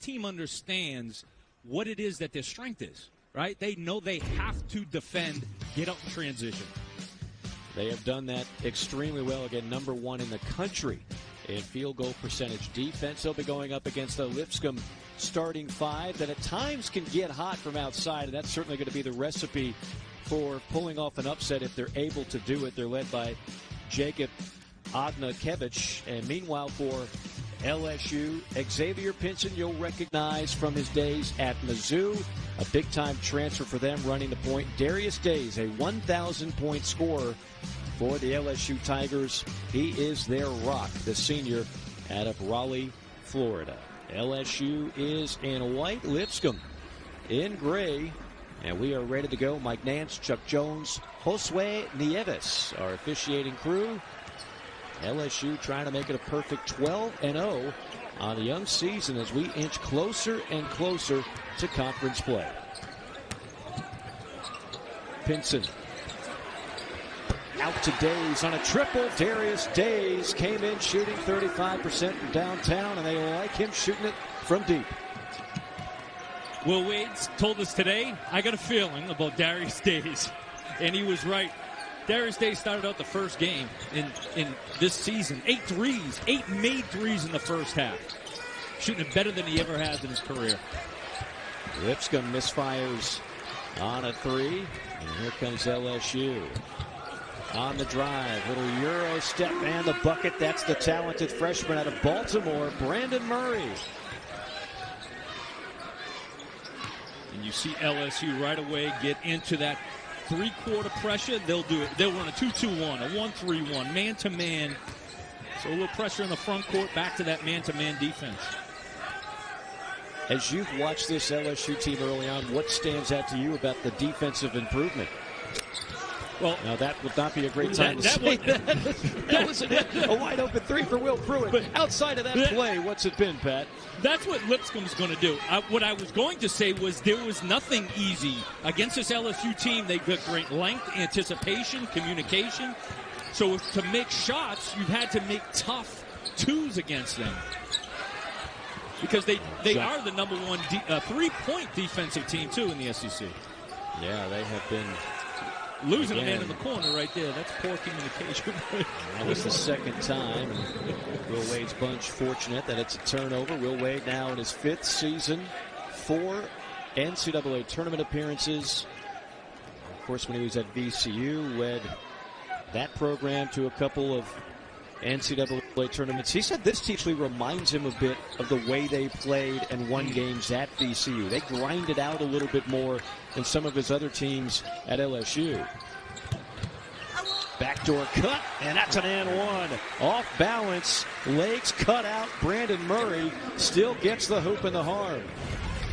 team understands what it is that their strength is, right? They know they have to defend, get up in transition. They have done that extremely well. Again, number 1 in the country in field goal percentage. Defense, they'll be going up against the Lipscomb starting 5 that at times can get hot from outside, and that's certainly going to be the recipe for pulling off an upset if they're able to do it. They're led by Jacob Ognakevich. And meanwhile for LSU, Xavier Pinson, you'll recognize from his days at Mizzou, a big-time transfer for them running the point. Darius Days, a 1,000-point scorer for the LSU Tigers. He is their rock, the senior out of Raleigh, Florida. LSU is in white, Lipscomb in gray, and we are ready to go. Mike Nance, Chuck Jones, Josue Nieves, our officiating crew. LSU trying to make it a perfect 12-0 on the young season as we inch closer and closer to conference play. Pinson out to Days on a triple. Darius Days came in shooting 35% from downtown, and they like him shooting it from deep. Will Wade told us today, I got a feeling about Darius Days, and he was right. Darius Days started out the first game in this season. 8 threes, 8 made threes in the first half. Shooting it better than he ever has in his career. Lipscomb misfires on a 3, and here comes LSU. On the drive, little Euro step and the bucket. That's the talented freshman out of Baltimore, Brandon Murray. And you see LSU right away get into that three-quarter pressure. They'll do it. They'll run a 2-2-1, a 1-3-1, man-to-man. So a little pressure in the front court, back to that man-to-man defense. As you've watched this LSU team early on, what stands out to you about the defensive improvement? Well, now that would not be a great time to say that. That was a wide open 3 for Will Pruitt. But outside of that play, what's it been, Pat? That's what Lipscomb's going to do. What I was going to say was there was nothing easy against this LSU team. They've got great length, anticipation, communication. So to make shots, you've had to make tough 2s against them. Because they are the number 1 3-point defensive team, too, in the SEC. Yeah, they have been losing a man in the corner right there. That's poor communication. That was the second time. Will Wade's bunch fortunate that it's a turnover. Will Wade now in his 5th season, 4 NCAA tournament appearances. Of course, when he was at VCU, led that program to a couple of NCAA tournaments. He said this team actually reminds him a bit of the way they played and won games at VCU. They grinded out a little bit more than some of his other teams at LSU. Backdoor cut, and that's an and one. Off balance, legs cut out. Brandon Murray still gets the hoop and the harm.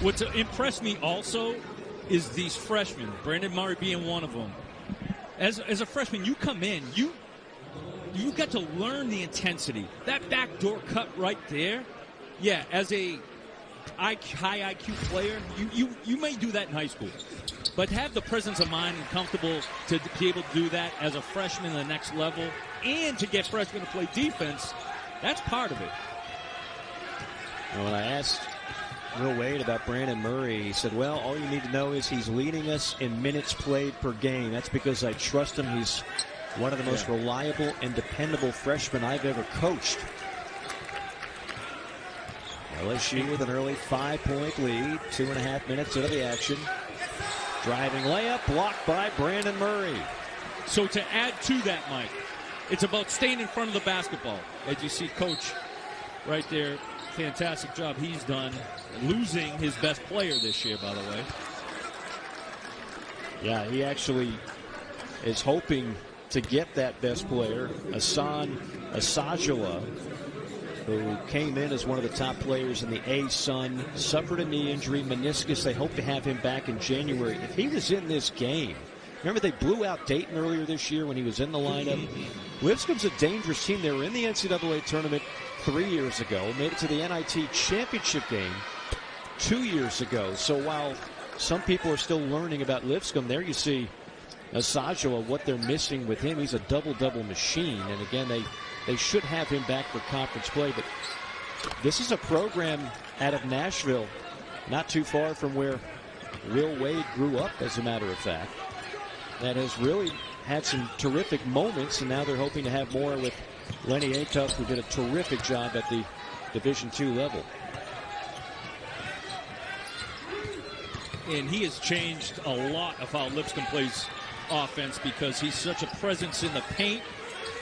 What's impressed me also is these freshmen, Brandon Murray being one of them. As a freshman, you come in, you got to learn the intensity. That backdoor cut right there, yeah, as a high IQ player, you may do that in high school. But have the presence of mind and comfortable to be able to do that as a freshman at the next level and to get freshmen to play defense, that's part of it. Now, when I asked Will Wade about Brandon Murray, he said, well, all you need to know is he's leading us in minutes played per game. That's because I trust him. He's one of the most reliable and dependable freshmen I've ever coached. LSU with an early 5-point lead, 2.5 minutes into the action. Driving layup, blocked by Brandon Murray. So to add to that, Mike, it's about staying in front of the basketball. As you see Coach right there, fantastic job he's done, losing his best player this year, by the way. Yeah, he actually is hoping to get that best player, Hassan Asajala, who came in as one of the top players in the A-Sun, suffered a knee injury, meniscus. They hope to have him back in January. If he was in this game, remember they blew out Dayton earlier this year when he was in the lineup? Lipscomb's a dangerous team. They were in the NCAA tournament 3 years ago, made it to the NIT championship game 2 years ago. So while some people are still learning about Lipscomb, there you see Asajala, what they're missing with him. He's a double-double machine. And again, they should have him back for conference play. But This is a program out of Nashville, not too far from where Will Wade grew up, as a matter of fact, that has really had some terrific moments, and now they're hoping to have more with Lenny Acuff, who did a terrific job at the Division II level. And he has changed a lot of how Lipscomb plays offense because he's such a presence in the paint.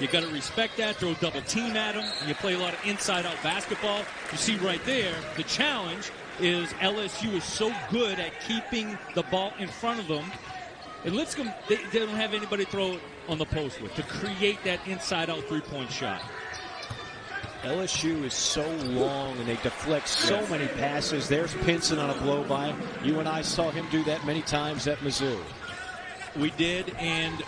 You got to respect that. Throw double team at him. You play a lot of inside-out basketball. You see right there, the challenge is LSU is so good at keeping the ball in front of them. And Lipscomb, they don't have anybody to throw it on the post with to create that inside-out three-point shot. LSU is so long, and they deflect so many passes. There's Pinson on a blow-by. You and I saw him do that many times at Mizzou. We did, and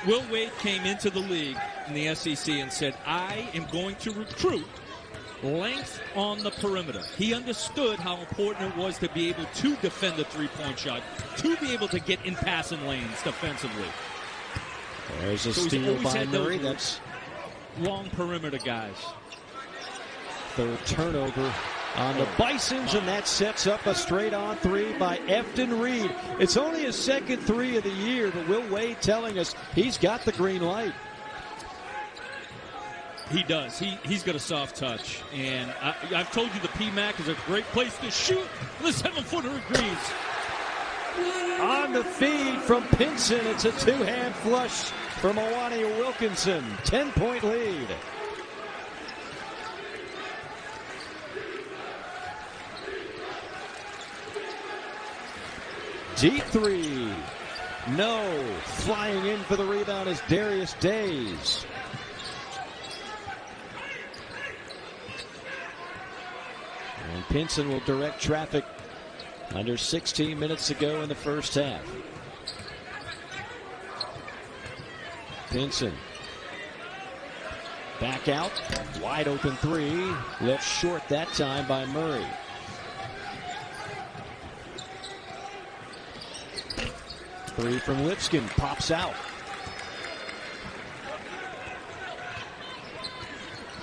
Will Wade came into the league in the SEC and said, I am going to recruit length on the perimeter. He understood how important it was to be able to defend the three-point shot, to be able to get in passing lanes defensively. There's a steal by Murray. That's long perimeter guys. Third turnover on the Bisons, and that sets up a straight-on three by Efton Reed. It's only his second three of the year, but Will Wade telling us he's got the green light. He does. He's got a soft touch. And I've told you the PMAC is a great place to shoot. The 7-footer agrees. On the feed from Pinson, it's a two-hand flush from Awani Wilkinson. 10-point lead. Deep three. No. Flying in for the rebound is Darius Days. And Pinson will direct traffic under 16 minutes to go in the first half. Pinson. Back out. Wide open three. Left short that time by Murray. Three from Lipscomb. Pops out.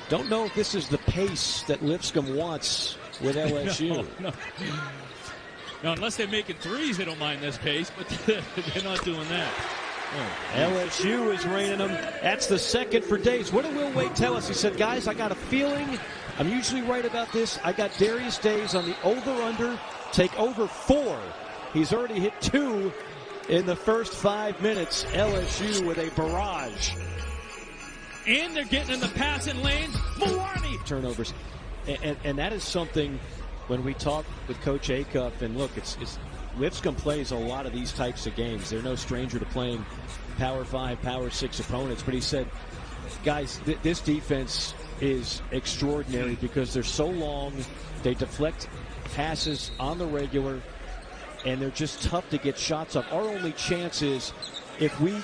Don't know if this is the pace that Lipscomb wants with LSU. No, unless they're making threes, they don't mind this pace, but they're not doing that. Oh. LSU is reining them. That's the second for Days. What did Will Wade tell us? He said, guys, I got a feeling. I'm usually right about this. I got Darius Days on the over-under. Take over 4. He's already hit 2 in the first 5 minutes. LSU with a barrage. And they're getting in the passing lanes. Malani! Turnovers. And that is something when we talk with Coach Acuff, and look, it's Lipscomb plays a lot of these types of games. They're no stranger to playing Power 5, Power 6 opponents. But he said, guys, this defense is extraordinary because they're so long. They deflect passes on the regular, and they're just tough to get shots up. Our only chance is if we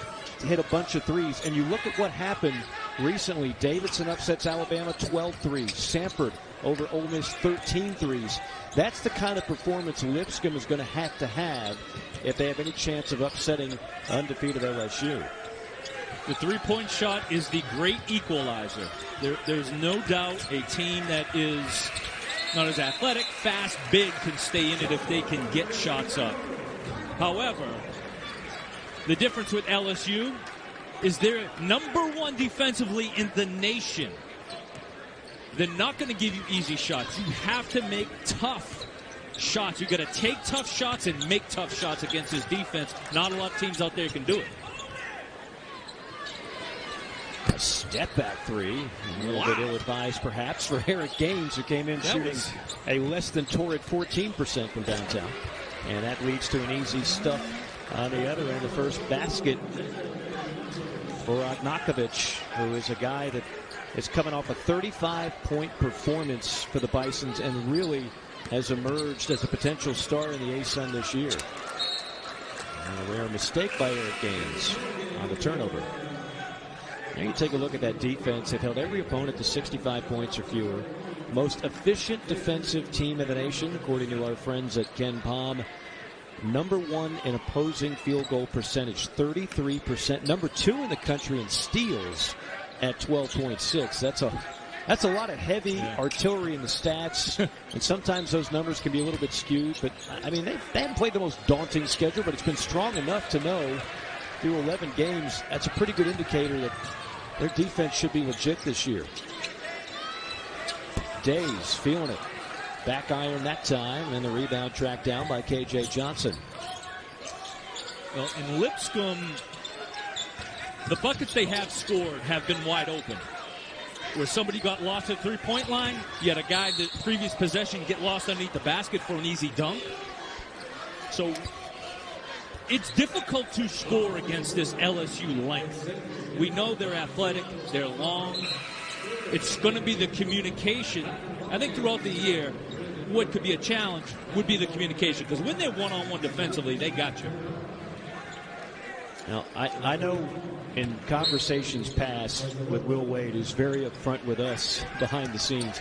hit a bunch of threes. And you look at what happened recently. Davidson upsets Alabama 12-3. Samford over Ole Miss 13 threes. That's the kind of performance Lipscomb is going to have if they have any chance of upsetting undefeated LSU. The three-point shot is the great equalizer. There's no doubt a team that is not as athletic, fast, big can stay in it if they can get shots up. However, the difference with LSU is they're number 1 defensively in the nation. They're not going to give you easy shots. You have to make tough shots. You got to take tough shots and make tough shots against this defense. Not a lot of teams out there can do it. A step back three. A little bit ill-advised, perhaps, for Eric Gaines, who came in shooting a less than torrid 14% from downtown. And that leads to an easy stuff on the other end. The first basket for Ognakovich, who is a guy that is coming off a 35-point performance for the Bisons and really has emerged as a potential star in the ASUN this year. And a rare mistake by Eric Gaines on the turnover. Now you take a look at that defense. They've held every opponent to 65 points or fewer. Most efficient defensive team in the nation, according to our friends at Ken Palm. Number 1 in opposing field goal percentage, 33%. Number 2 in the country in steals at 12.6. That's a That's a lot of heavy artillery in the stats, and sometimes those numbers can be a little bit skewed. But, I mean, they haven't played the most daunting schedule, but it's been strong enough to know through 11 games, that's a pretty good indicator that their defense should be legit this year. Days feeling it. Back iron that time, and the rebound tracked down by K.J. Johnson. Well, in Lipscomb, the buckets they have scored have been wide open. Where somebody got lost at three-point line, you had a guy the previous possession get lost underneath the basket for an easy dunk. So it's difficult to score against this LSU length. We know they're athletic, they're long. It's going to be the communication. I think throughout the year, what could be a challenge would be the communication. Because when they're one-on-one defensively, they got you. Now, I know in conversations past with Will Wade, who's very upfront with us behind the scenes,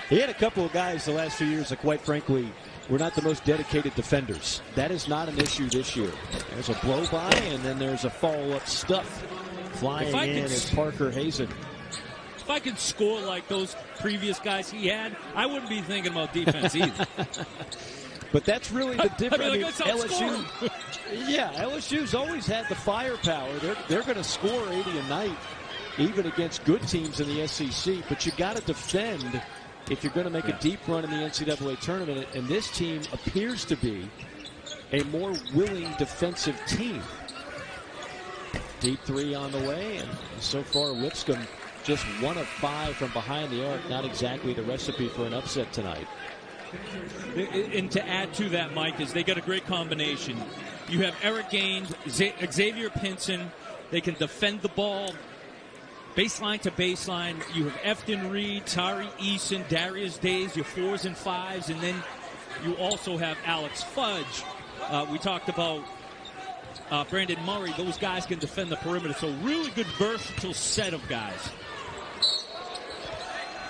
he had a couple of guys the last few years that, quite frankly, were not the most dedicated defenders. That is not an issue this year. There's a blow-by, and then there's a follow-up stuff flying in as Parker Hazen. If I could score like those previous guys he had, I wouldn't be thinking about defense either. But that's really the difference. I mean, LSU, LSU's always had the firepower. They're going to score 80 a night, even against good teams in the SEC. But you got to defend if you're going to make a deep run in the NCAA tournament. And this team appears to be a more willing defensive team. Deep three on the way, and so far Lipscomb just 1 of 5 from behind the arc. Not exactly the recipe for an upset tonight. And to add to that, Mike, is they got a great combination. You have Eric Gaines, Xavier Pinson. They can defend the ball baseline to baseline. You have Efton Reed, Tari Eason, Darius Days, your 4s and 5s. And then you also have Alex Fudge. We talked about Brandon Murray. Those guys can defend the perimeter. So really good versatile set of guys.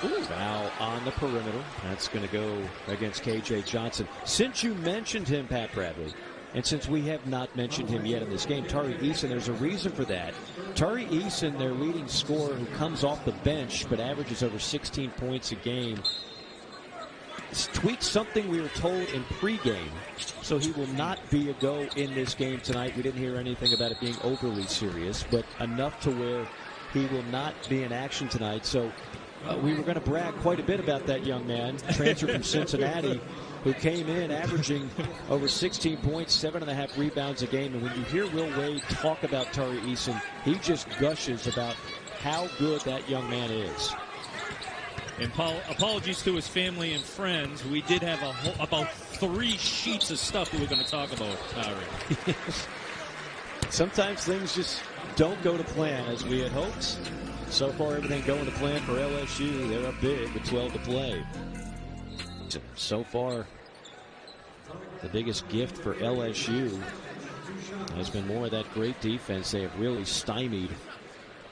Ooh. Foul on the perimeter. That's going to go against K.J. Johnson. Since you mentioned him, Pat Bradley, and since we have not mentioned him yet in this game, Tari Eason, there's a reason for that. Tari Eason, their leading scorer who comes off the bench but averages over 16 points a game, tweaked something we were told in pregame, so he will not be a go in this game tonight. We didn't hear anything about it being overly serious, but enough to where he will not be in action tonight. So we were going to brag quite a bit about that young man, transfer from Cincinnati, who came in averaging over 16 points, 7.5 rebounds a game. And when you hear Will Wade talk about Tari Eason, he just gushes about how good that young man is. And apologies to his family and friends. We did have about 3 sheets of stuff we were going to talk about, Tari. Sometimes things just don't go to plan as we had hoped. So far, everything going to plan for LSU. They're up big with 12 to play. So far, the biggest gift for LSU has been more of that great defense. They have really stymied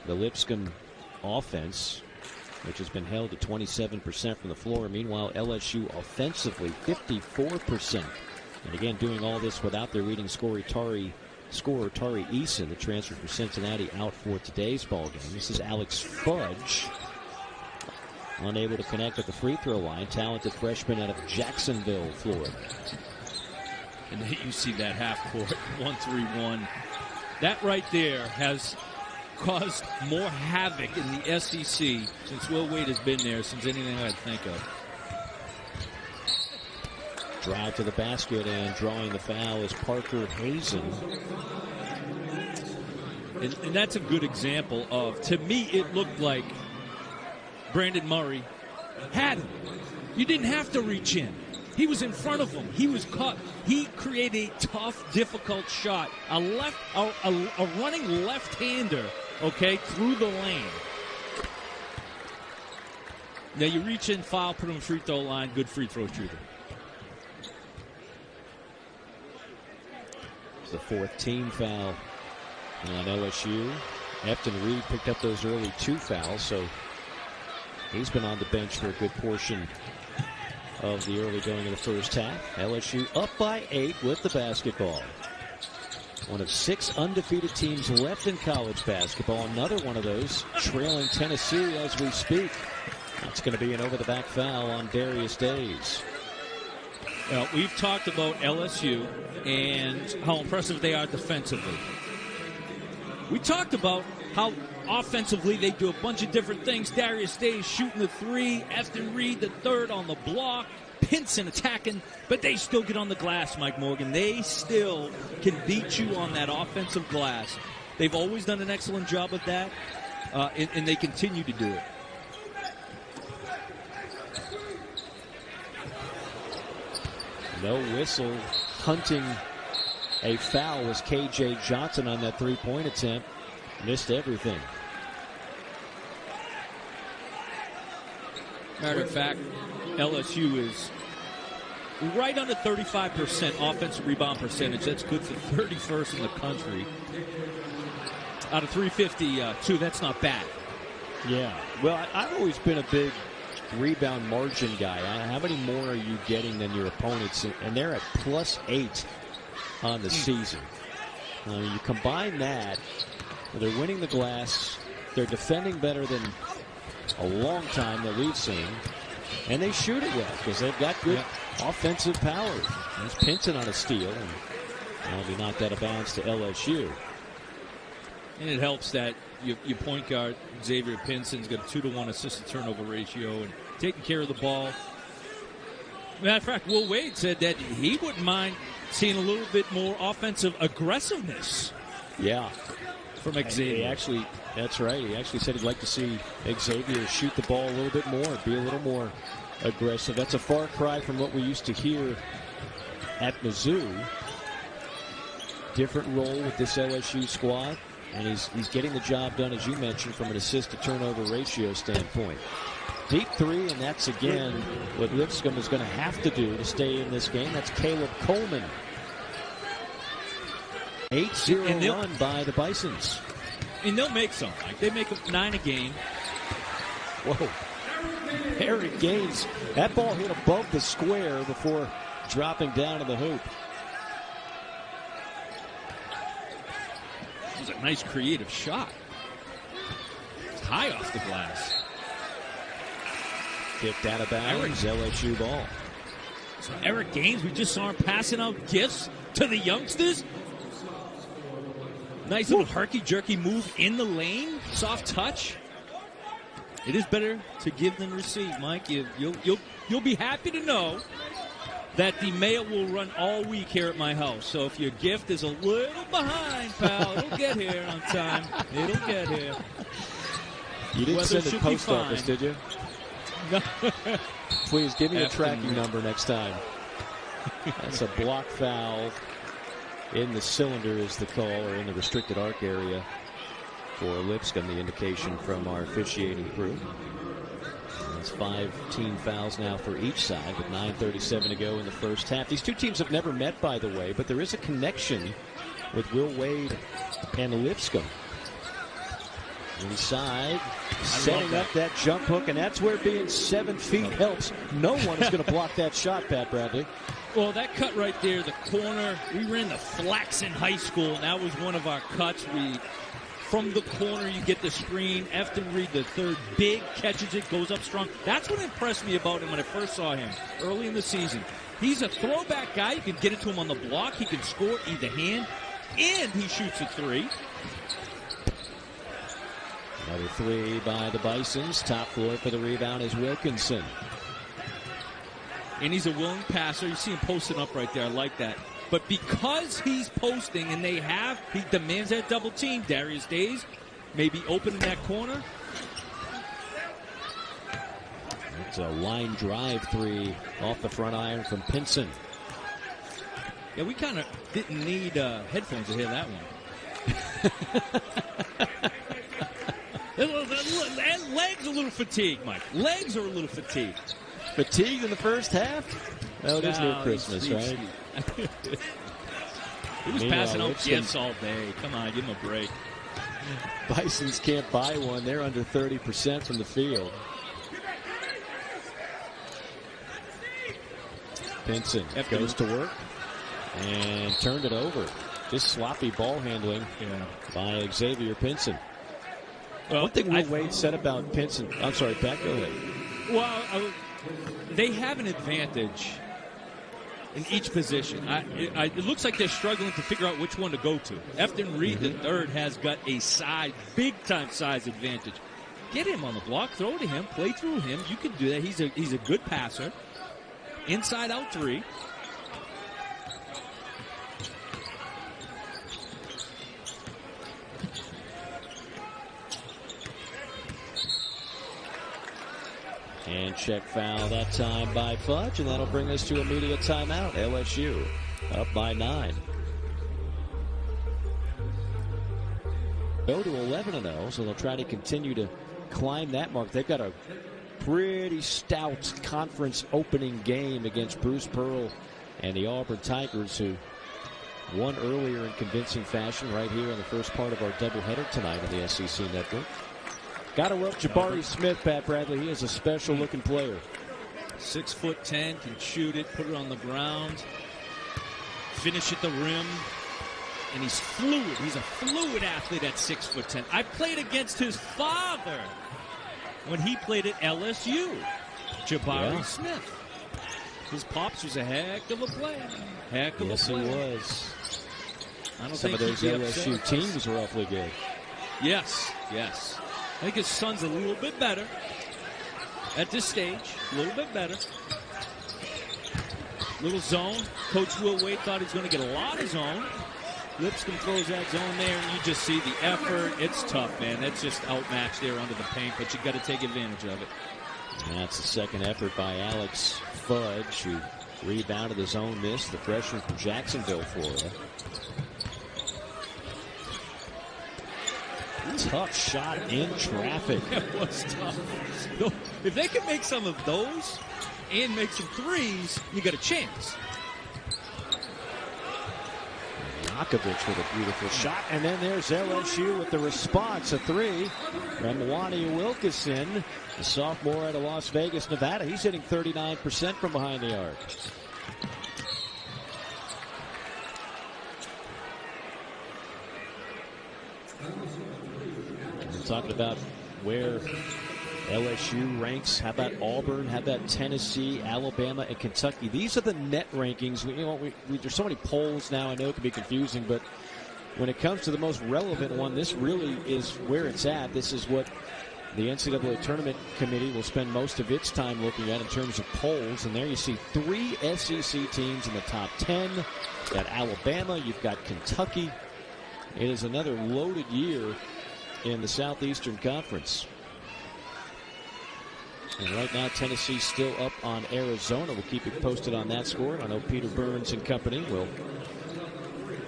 the Lipscomb offense, which has been held to 27% from the floor. Meanwhile, LSU offensively, 54%. And again, doing all this without their leading scorer, Tari Eason, the transfer from Cincinnati, out for today's ball game. This is Alex Fudge, unable to connect at the free throw line. Talented freshman out of Jacksonville, Florida. And you see that half court 1-3-1. That right there has caused more havoc in the SEC since Will Wade has been there, since anything I'd think of. Drive to the basket, and drawing the foul is Parker Hazen. And that's a good example of, to me, it looked like Brandon Murray had him. You didn't have to reach in. He was in front of him. He was caught. He created a tough, difficult shot. A running left-hander, okay, through the lane. Now you reach in, foul, put him in free throw line, good free throw shooter. The 4th team foul on LSU. Efton Reed picked up those early 2 fouls, so he's been on the bench for a good portion of the early going of the first half. LSU up by 8 with the basketball. One of 6 undefeated teams left in college basketball. Another one of those trailing Tennessee as we speak. It's going to be an over-the-back foul on Darius Days. Well, we've talked about LSU and how impressive they are defensively. We talked about how offensively they do a bunch of different things. Darius Days shooting the three, Efton Reed the third on the block, Pinson attacking, but they still get on the glass, Mike Morgan. They still can beat you on that offensive glass. They've always done an excellent job of that, and they continue to do it. No whistle. Hunting a foul was K.J. Johnson on that three-point attempt. Missed everything. Matter of fact, LSU is right under 35% offensive rebound percentage. That's good for 31st in the country. Out of 352, that's not bad. Yeah. Well, I've always been a big rebound margin guy. How many more are you getting than your opponents? And they're at +8 on the season. You combine that, they're winning the glass, they're defending better than a long time that we've seen, and they shoot it well because they've got good offensive power. There's Pinson on a steal, and that'll be knocked out of bounds to LSU. And it helps that your point guard, Xavier Pinson's got a 2-to-1 assist-to-turnover ratio and taking care of the ball. Matter of fact, Will Wade said that he wouldn't mind seeing a little bit more offensive aggressiveness. Yeah. From Xavier. That's right. He actually said he'd like to see Xavier shoot the ball a little bit more, be a little more aggressive. That's a far cry from what we used to hear at Mizzou. Different role with this LSU squad. And he's getting the job done, as you mentioned, from an assist-to-turnover ratio standpoint. Deep three, and that's, again, what Lipscomb is going to have to do to stay in this game. That's Caleb Coleman. 8-0 run by the Bisons. And they'll make some. They make 9 a game. Whoa. Eric Gaines. That ball hit above the square before dropping down to the hoop. It was a nice creative shot. It's high off the glass. Kicked out of bounds. LSU ball. So Eric Gaines, we just saw him passing out gifts to the youngsters. Nice little herky-jerky move in the lane. Soft touch. It is better to give than receive, Mike. You'll be happy to know that the mail will run all week here at my house. So if your gift is a little behind, pal, it'll get here on time. It'll get here. You didn't send it post office, did you? No. Please give me a tracking number next time. That's a block foul. In the cylinder is the call, or in the restricted arc area for Lipscomb, the indication from our officiating crew. That's 5 team fouls now for each side with 9:37 to go in the first half. These two teams have never met, by the way, but there is a connection with Will Wade and Lipscomb. Inside, setting up that jump hook, and that's where being 7 feet helps. No one is going to block that shot, Pat Bradley. Well, that cut right there, the corner, we ran the flats in high school, and that was one of our cuts. From the corner, you get the screen. Efton Reed, the third, big, catches it, goes up strong. That's what impressed me about him when I first saw him early in the season. He's a throwback guy. You can get it to him on the block. He can score either hand, and he shoots a three. Another three by the Bisons. Top floor for the rebound is Wilkinson. And he's a willing passer. You see him posting up right there. I like that. But because he's posting and he demands that double team, Darius Days may be open in that corner. It's a line drive three off the front iron from Pinson. Yeah, we kind of didn't need headphones to hear that one. Legs a little fatigued, Mike. Legs are a little fatigued. Fatigued in the first half? Oh, it is near Christmas, right? He was passing out gifts all day. Come on, give him a break. Bisons can't buy one. They're under 30% from the field. Pinson goes to work and turned it over. Just sloppy ball handling by Xavier Pinson. Well, one thing Will Wade said about Pinson. I'm sorry, Pat, go ahead. Well, they have an advantage in each position. It looks like they're struggling to figure out which one to go to. Efton Reed III has got a big-time size advantage. Get him on the block, throw to him, play through him. You can do that. He's a good passer. Inside out three. And check foul that time by Fudge, and that'll bring us to immediate timeout. LSU up by 9. Go to 11-0, so they'll try to continue to climb that mark. They've got a pretty stout conference opening game against Bruce Pearl and the Auburn Tigers, who won earlier in convincing fashion right here in the first part of our doubleheader tonight on the SEC Network. Got to love Jabari Smith, Pat Bradley. He is a special-looking player. 6'10", can shoot it, put it on the ground, finish at the rim, and he's fluid. He's a fluid athlete at 6'10". I played against his father when he played at LSU, Jabari Smith. His pops was a heck of a player. Heck of a player. Yes, he was. Some of those LSU teams were awfully good. Yes. I think his son's a little bit better at this stage. A little bit better. Little zone. Coach Will Wade thought he was going to get a lot of zone. Lipscomb throws that zone there, and you just see the effort. It's tough, man. That's just outmatched there under the paint, but you got to take advantage of it. That's the second effort by Alex Fudge, who rebounded the zone miss, the freshman from Jacksonville, Florida. Tough shot in traffic. That was tough. If they can make some of those and make some threes, you got a chance. Nakovic with a beautiful shot. And then there's LSU with the response. A three from Wani Wilkinson, the sophomore out of Las Vegas, Nevada. He's hitting 39% from behind the arc. Talking about where LSU ranks. How about Auburn? How about Tennessee, Alabama, and Kentucky? These are the net rankings. There's so many polls now. I know it can be confusing, but when it comes to the most relevant one, this really is where it's at. This is what the NCAA Tournament Committee will spend most of its time looking at in terms of polls. And there you see 3 SEC teams in the top 10. You've got Alabama. You've got Kentucky. It is another loaded year in the Southeastern Conference. And right now, Tennessee's still up on Arizona. We'll keep you posted on that score. I know Peter Burns and company will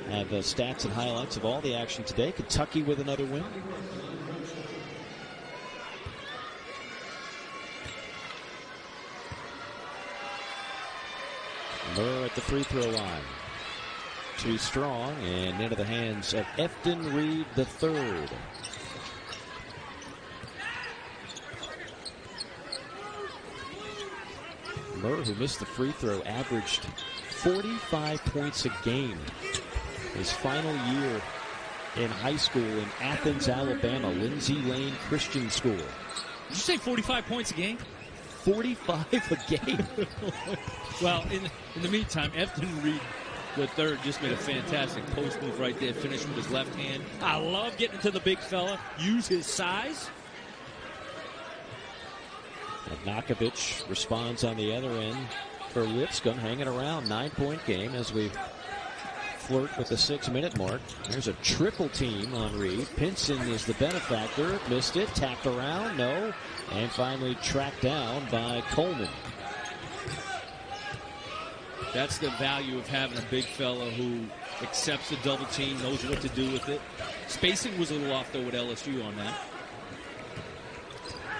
have stats and highlights of all the action today. Kentucky with another win. Murr at the free throw line. Too strong, and into the hands of Efton Reed III. Murr, who missed the free throw, averaged 45 points a game his final year in high school in Athens, Alabama, Lindsay Lane Christian School. Did you say 45 points a game? 45 a game. Well, in the meantime, Efton Reed III just made a fantastic post move right there, finished with his left hand. I love getting to the big fella, use his size. Nakovic responds on the other end for Lipscomb, hanging around. 9-point game as we flirt with the 6-minute mark. There's a triple team on Reed. Pinson is the benefactor. Missed it. Tapped around. No. And finally tracked down by Coleman. That's the value of having a big fella who accepts the double team, knows what to do with it. Spacing was a little off, though, with LSU on that.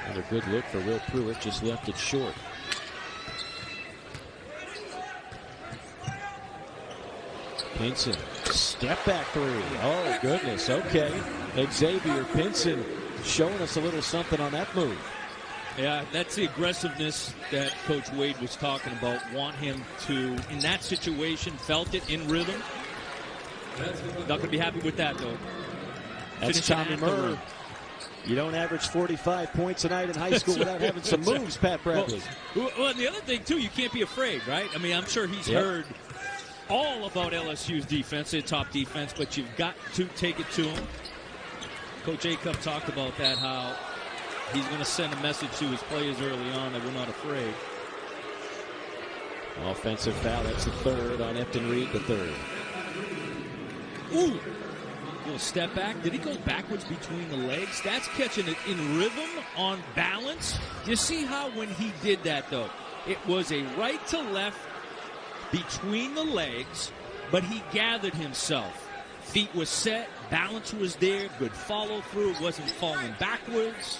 Another good look for Will Pruitt, just left it short. Pinson, step back three. Oh, goodness, okay. Xavier Pinson showing us a little something on that move. Yeah, that's the aggressiveness that Coach Wade was talking about. Want him to, in that situation, felt it in rhythm. Not going to be happy with that, though. That's Tommy Murr. You don't average 45 points a night in high school without having some moves, Pat Bradley. Well, and the other thing, too, you can't be afraid, right? I mean, I'm sure he's heard all about LSU's defense, their top defense, but you've got to take it to him. Coach Acuff talked about that, how he's going to send a message to his players early on that we're not afraid. Offensive foul. That's the third on Efton Reed, the third. Ooh. Little step back. Did he go backwards between the legs? That's catching it in rhythm, on balance. You see how when he did that, though, it was a right to left between the legs, but he gathered himself. Feet were set, balance was there, good follow through, wasn't falling backwards.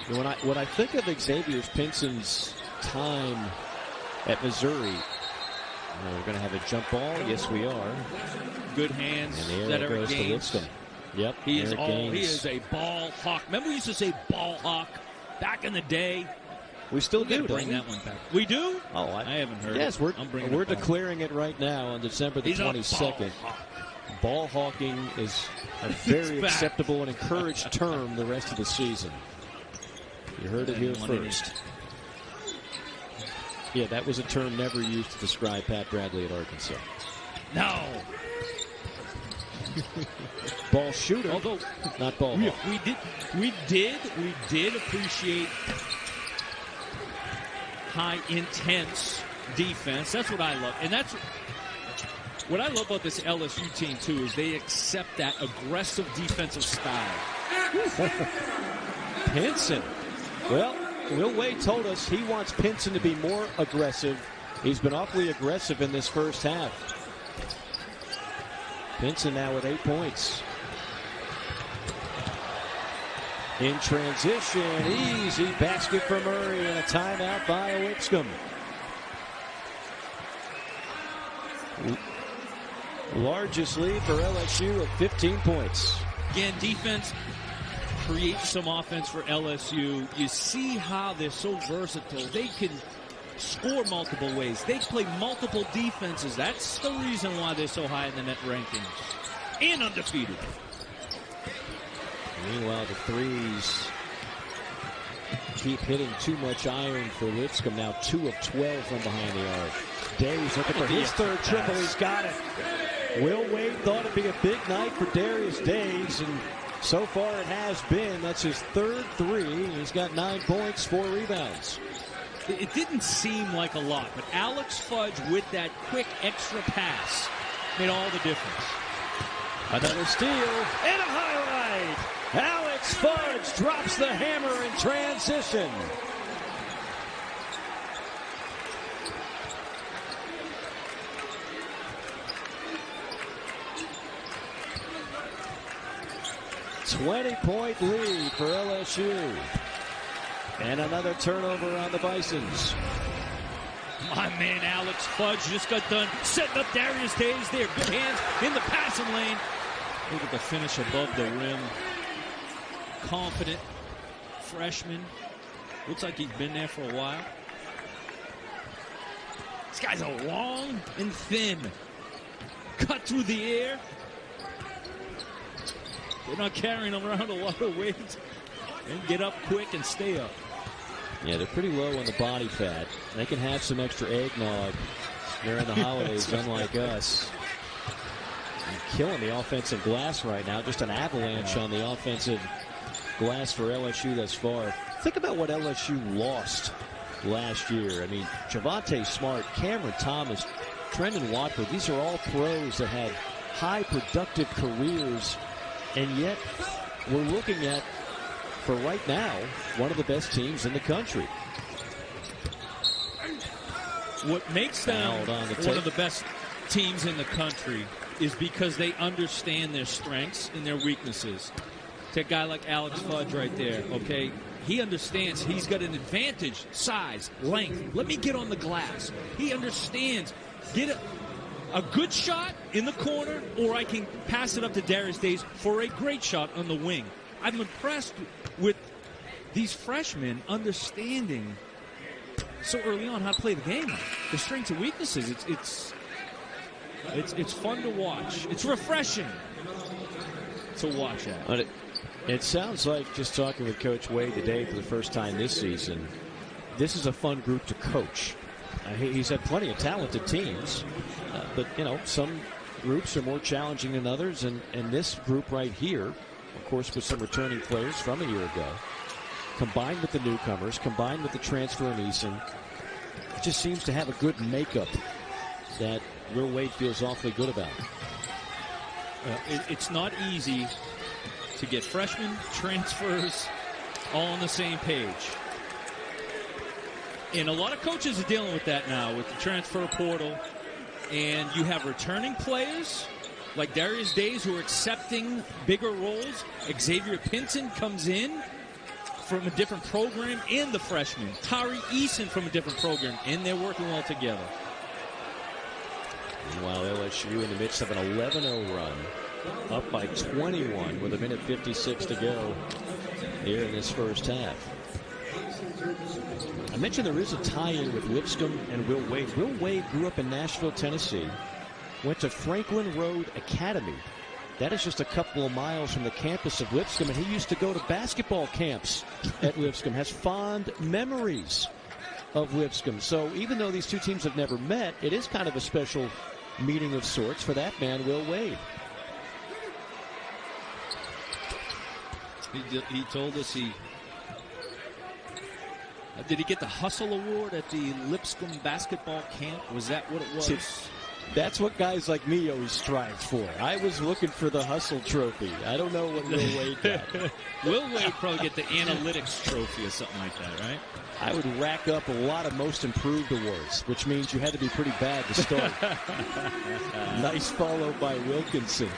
When I think of Xavier Pinson's time at Missouri, we're going to have a jump ball. Yes, we are. Good hands. And there goes to Lipscomb. Yep. He is a ball hawk. Remember we used to say ball hawk back in the day? We still do. Bring that one back. We do? Oh, I haven't heard. Yes, we're declaring it right now on December the 22nd. Ball hawking is a very acceptable and encouraged term the rest of the season. You heard it here first. Yeah, that was a term never used to describe Pat Bradley at Arkansas. No. Ball shooter, although not ball hawk. We did appreciate high intense defense. That's what I love, and that's what I love about this LSU team too, is they accept that aggressive defensive style. Pinson. Well, Will Wade told us he wants Pinson to be more aggressive. He's been awfully aggressive in this first half. Pinson now with 8 points. In transition, easy basket for Murray and a timeout by Lipscomb. Largest lead for LSU of 15 points. Again, defense creates some offense for LSU. You see how they're so versatile. They can score multiple ways. They play multiple defenses. That's the reason why they're so high in the net rankings. And undefeated. Meanwhile, the threes keep hitting too much iron for Lipscomb. Now 2 of 12 from behind the arc. Days looking for his third triple. He's got it. Will Wade thought it'd be a big night for Darius Days, and so far it has been. That's his third three. He's got 9 points, 4 rebounds. It didn't seem like a lot, but Alex Fudge with that quick extra pass made all the difference. Another steal and a highlight. Alex Fudge drops the hammer in transition. $20-point lead for LSU. And another turnover on the Bisons. My man Alex Fudge just got done setting up Darius Days there. Good hands in the passing lane. Look at the finish above the rim. Confident freshman. Looks like he's been there for a while. These guys are long and thin. Cut through the air. They're not carrying them around a lot of weight. And get up quick and stay up. Yeah, they're pretty low on the body fat. They can have some extra eggnog during the holidays, unlike us. And killing the offensive glass right now. Just an avalanche on the offensive glass for LSU thus far. Think about what LSU lost last year. I mean, Javonte Smart, Cameron Thomas, Trendon Watford. These are all pros that had high productive careers. And yet, we're looking at, for right now, one of the best teams in the country. What makes them one of the best teams in the country is because they understand their strengths and their weaknesses. Take a guy like Alex Fudge right there, okay? He understands he's got an advantage, size, length. Let me get on the glass. He understands. Get a good shot in the corner, or I can pass it up to Darius Days for a great shot on the wing. I'm impressed with these freshmen understanding so early on how to play the game. The strengths and weaknesses. It's fun to watch. It's refreshing. to watch at. But it sounds like, just talking with Coach Wade today for the first time this season, this is a fun group to coach. He's had plenty of talented teams, but, some groups are more challenging than others, and this group right here, of course, with some returning players from a year ago, combined with the newcomers, combined with the transfer in Eason, it just seems to have a good makeup that Will Wade feels awfully good about. It's not easy to get freshmen, transfers, all on the same page. And a lot of coaches are dealing with that now with the transfer portal. And you have returning players like Darius Days who are accepting bigger roles. Xavier Pinson comes in from a different program, and the freshman. Tari Eason from a different program, and they're working well together. Meanwhile, LSU in the midst of an 11-0 run, up by 21 with 1:56 to go here in this first half. I mentioned there is a tie-in with Lipscomb and Will Wade. Will Wade grew up in Nashville, Tennessee, went to Franklin Road Academy. That is just a couple of miles from the campus of Lipscomb, and he used to go to basketball camps at Lipscomb, has fond memories of Lipscomb. So even though these two teams have never met, it is kind of a special meeting of sorts for that man, Will Wade. He told us did he get the Hustle Award at the Lipscomb basketball camp? Was that what it was? That's what guys like me always strive for. I was looking for the Hustle Trophy. I don't know what Will Wade got. Will Wade probably get the Analytics Trophy or something like that, right? I would rack up a lot of Most Improved awards, which means you had to be pretty bad to start. Nice follow by Wilkinson.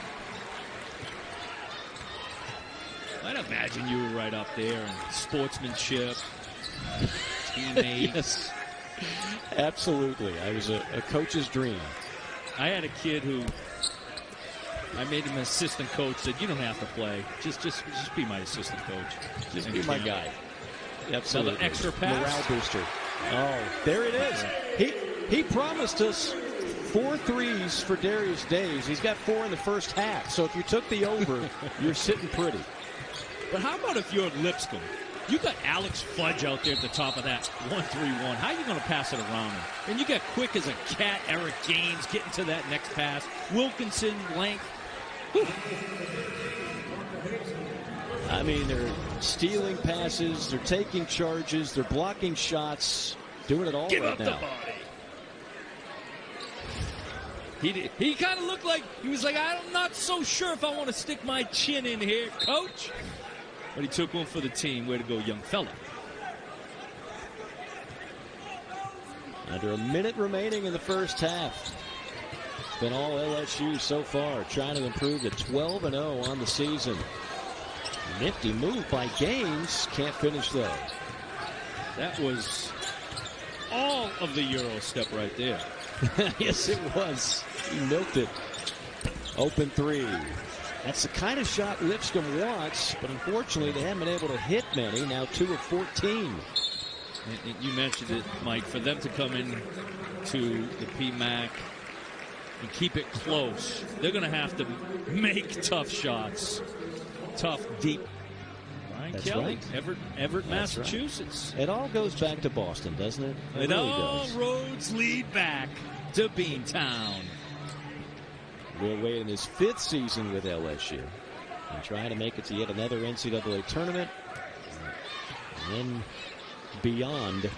I'd imagine you were right up there in sportsmanship, teammates. Yes, absolutely. I was a coach's dream. I had a kid who I made him assistant coach. Said, "You don't have to play. Just be my assistant coach. Just be my guy." Absolutely. Another extra pass. Morale booster. Oh, there it is. He promised us 4 threes for Darius Days. He's got 4 in the first half. So if you took the over, you're sitting pretty. But how about if you're at Lipscomb? You got Alex Fudge out there at the top of that 1-3-1. How are you going to pass it around him? And you got quick as a cat, Eric Gaines getting to that next pass. Wilkinson, length. Whew. I mean, they're stealing passes, they're taking charges, they're blocking shots, doing it all Give right up now. The body. He kind of looked like he was like, I'm not so sure if I want to stick my chin in here, coach. But he took one for the team. Way to go, young fella. Under a minute remaining in the first half. It's been all LSU so far, trying to improve to 12-0 on the season. Nifty move by Gaines. Can't finish, though. That was all of the Euro step right there. Yes, it was. He milked it. Open 3. That's the kind of shot Lipscomb wants, but unfortunately they haven't been able to hit many. Now 2 of 14. You mentioned it, Mike. For them to come in to the PMAC and keep it close, they're going to have to make tough shots. Tough, deep. Ryan That's Kelly, right. Everett, Massachusetts. Right. It all goes back to Boston, doesn't it? It really all does. roads lead back to Beantown. Will Wade in his 5th season with LSU and trying to make it to yet another NCAA tournament and then beyond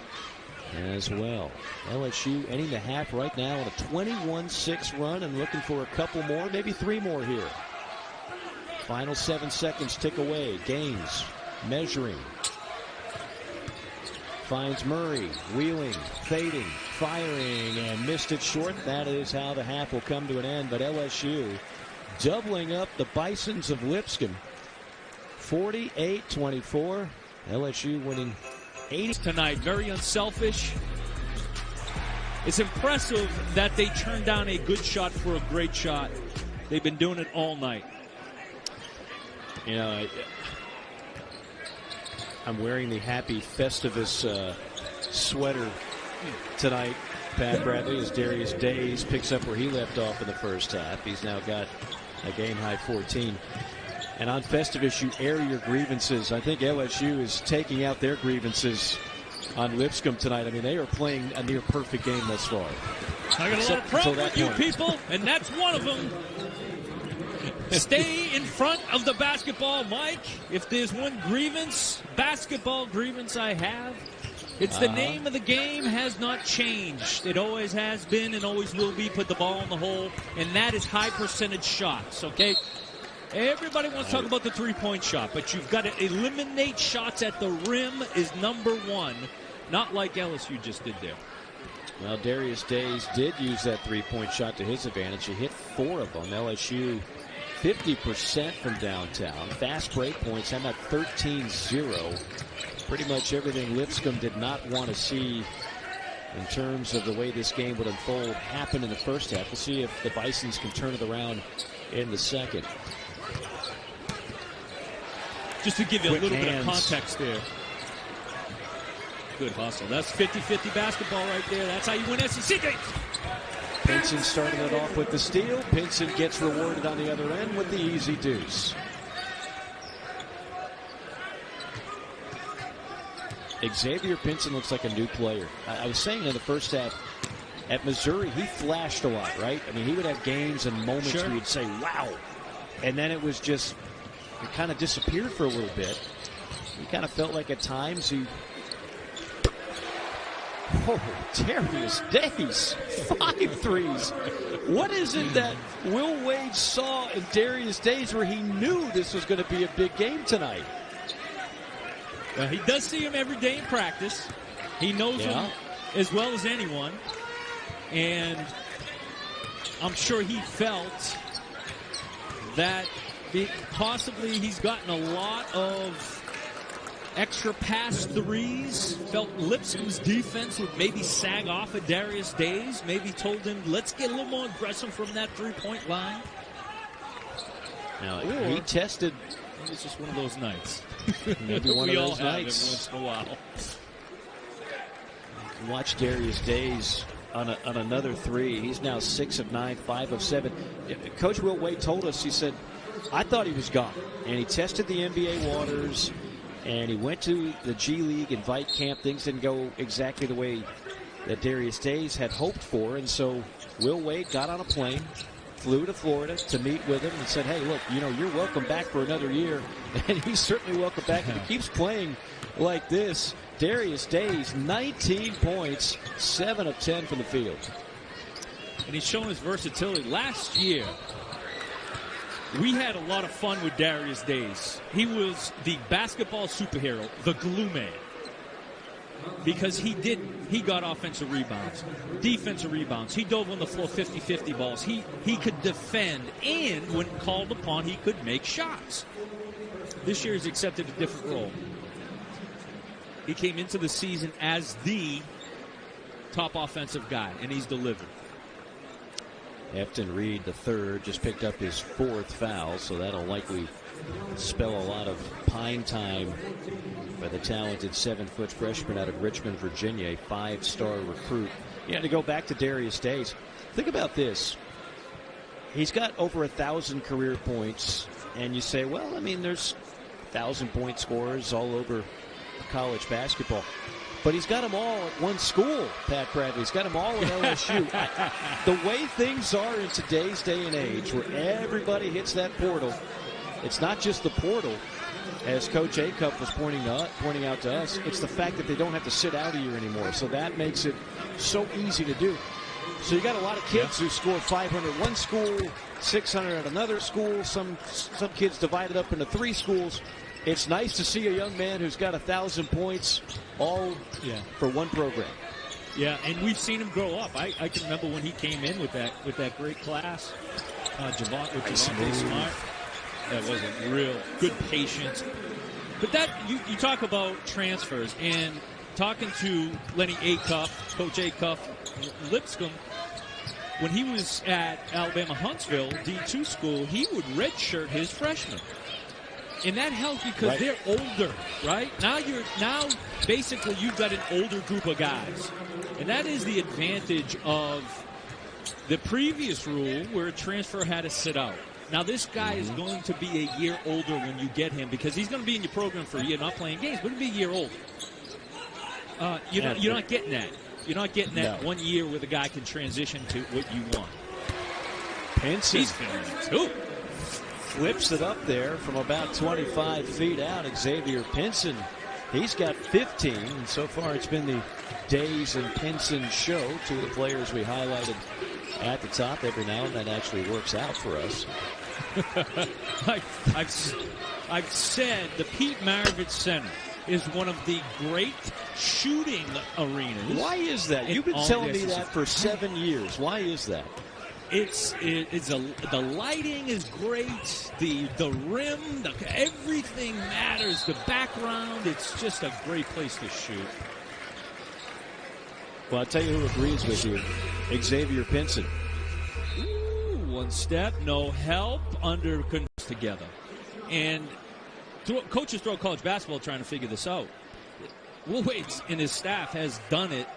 as well. LSU ending the half right now on a 21-6 run and looking for a couple more, maybe 3 more here. Final 7 seconds tick away. Gaines measuring. Finds Murray, wheeling, fading, firing, and missed it short. That is how the half will come to an end. But LSU doubling up the Bisons of Lipscomb. 48-24. LSU winning 80 tonight. Very unselfish. It's impressive that they turned down a good shot for a great shot. They've been doing it all night. You know, I'm wearing the Happy Festivus sweater tonight, Pat Bradley, as Darius Days picks up where he left off in the first half. He's now got a game-high 14. And on Festivus, you air your grievances. I think LSU is taking out their grievances on Lipscomb tonight. I mean, they are playing a near perfect game thus far. I got a little problem with you people, and that's one of them. Stay in front of the basketball, Mike. If there's one basketball grievance I have, it's the name of the game has not changed. It always has been and always will be. Put the ball in the hole, and that is high percentage shots, okay? Everybody wants to talk about the three-point shot, but you've got to eliminate shots at the rim is number one, not like LSU just did there. Well, Darius Days did use that three-point shot to his advantage. He hit 4 of them. LSU 50% from downtown. Fast break points, I'm at 13-0. Pretty much everything Lipscomb did not want to see in terms of the way this game would unfold happened in the first half. We'll see if the Bisons can turn it around in the second. Just to give you a little bit of context there. Good hustle. That's 50-50 basketball right there. That's how you win SEC games. Pinson started it off with the steal. Pinson gets rewarded on the other end with the easy deuce. Xavier Pinson looks like a new player. I was saying in the first half, at Missouri, he flashed a lot, right? I mean, he would have games and moments where you'd say, wow. And then it was just, it kind of disappeared for a little bit. He kind of felt like at times he... Oh, Darius Days, 5 threes. What is it that Will Wade saw in Darius Days where he knew this was going to be a big game tonight? He does see him every day in practice. He knows him as well as anyone. And I'm sure he felt that possibly he's gotten a lot of extra pass threes. Felt Lipscomb's defense would maybe sag off at Darius Days. Maybe told him, let's get a little more aggressive from that three-point line. Now, he tested. It's just one of those nights. Maybe one of those nights. Once in a while. Watch Darius Days on another three. He's now 6 of 9, 5 of 7. Coach Will Wade told us, he said, I thought he was gone. And he tested the NBA waters, and he went to the G League Invite Camp. Things didn't go exactly the way that Darius Days had hoped for. And so Will Wade got on a plane, flew to Florida to meet with him and said, hey, look, you're welcome back for another year. And he's certainly welcome back. If he keeps playing like this, Darius Days, 19 points, 7 of 10 from the field. And he's shown his versatility. Last year, we had a lot of fun with Darius Days. He was the basketball superhero, the glue man. Because he got offensive rebounds, defensive rebounds. He dove on the floor 50-50 balls. He could defend, and when called upon, he could make shots. This year he's accepted a different role. He came into the season as the top offensive guy, and he's delivered. Efton Reed, the third, just picked up his 4th foul, so that'll likely spell a lot of pine time by the talented 7-foot freshman out of Richmond, Virginia, a 5-star recruit. To go back to Darius Days, think about this. He's got over 1,000 career points, and you say, well, I mean, there's 1,000-point scorers all over college basketball. But he's got them all at one school, Pat Bradley. He's got them all at LSU. The way things are in today's day and age, where everybody hits that portal, it's not just the portal, as Coach Acup was pointing out to us. It's the fact that they don't have to sit out a year anymore. So that makes it so easy to do. So you got a lot of kids who score 500 at one school, 600 at another school. Some kids divided up into 3 schools. It's nice to see a young man who's got 1,000 points all for one program. Yeah, and we've seen him grow up. I can remember when he came in with that great class, Javante Smart. That was a real good patience. But that you talk about transfers, and talking to Lenny Acuff, Coach Acuff, Lipscomb, when he was at Alabama Huntsville D2 school, he would redshirt his freshmen. And that helps because they're older, right? Now basically you've got an older group of guys. And that is the advantage of the previous rule where a transfer had to sit out. Now, this guy is going to be a year older when you get him because he's going to be in your program for a year, not playing games, but he'll be a year older. You're not getting that. You're not getting that 1 year where the guy can transition to what you want. Pinson too. flips it up there from about 25 feet out. Xavier Pinson, he's got 15. And so far, it's been the Days and Pinson show. Two of the players we highlighted at the top. Every now and then actually works out for us. I've said the Pete Maravich Center is one of the great shooting arenas. Why is that? You've been telling me that for 7 years. Why is that? The lighting is great. The rim, everything matters. The background, it's just a great place to shoot. Well, I'll tell you who agrees with you. Xavier Pinson. Ooh, one step, no help, under together. And coaches throughout college basketball trying to figure this out. Will Wade's and his staff has done it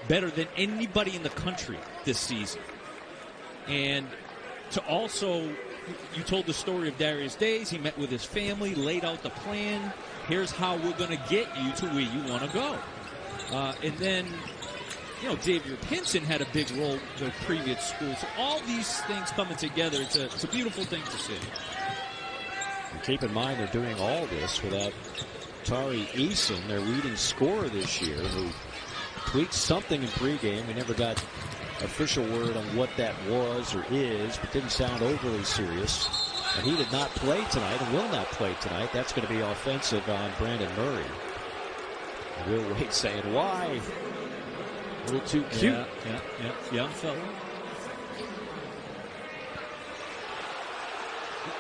better than anybody in the country this season. And to also, you told the story of Darius Days. He met with his family, laid out the plan. Here's how we're going to get you to where you want to go. And then, Xavier Pinson had a big role in the previous school. So all these things coming together, it's a beautiful thing to see. And keep in mind, they're doing all this without Tari Eason, their leading scorer this year, who tweaked something in pregame. We never got official word on what that was or is, but didn't sound overly serious. And he did not play tonight and will not play tonight. That's going to be offensive on Brandon Murray. And Will Wade saying, why? A little too cute. Yeah. Young fella.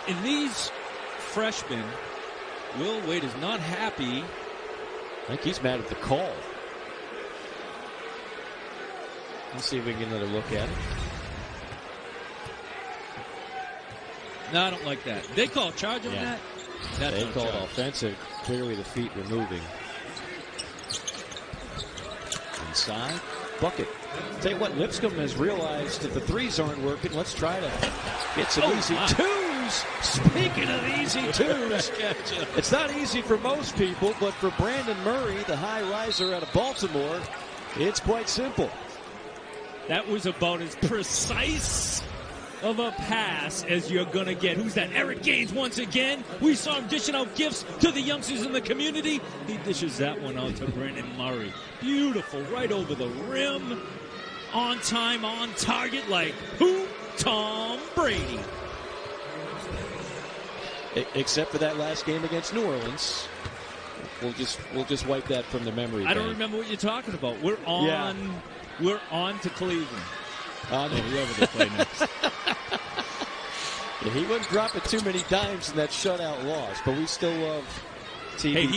In these freshmen, Will Wade is not happy. I think he's mad at the call. Let's see if we can get another look at it. No, I don't like that. They call charge on that? They called offensive. Clearly the feet were moving. Inside. Bucket. Tell you what, Lipscomb has realized if the threes aren't working, let's try to get some easy twos. Speaking of easy twos, it's not easy for most people, but for Brandon Murray, the high riser out of Baltimore, it's quite simple. That was about as precise of a pass as you're going to get. Who's that? Eric Gaines once again. We saw him dishing out gifts to the youngsters in the community. He dishes that one out to Brandon Murray. Beautiful. Right over the rim. On time, on target like who? Tom Brady. Except for that last game against New Orleans. We'll just wipe that from the memory. I don't remember what you're talking about. We're on to Cleveland. Whoever they play next. He wouldn't drop it too many times in that shutout loss, but we still love TB12. Hey,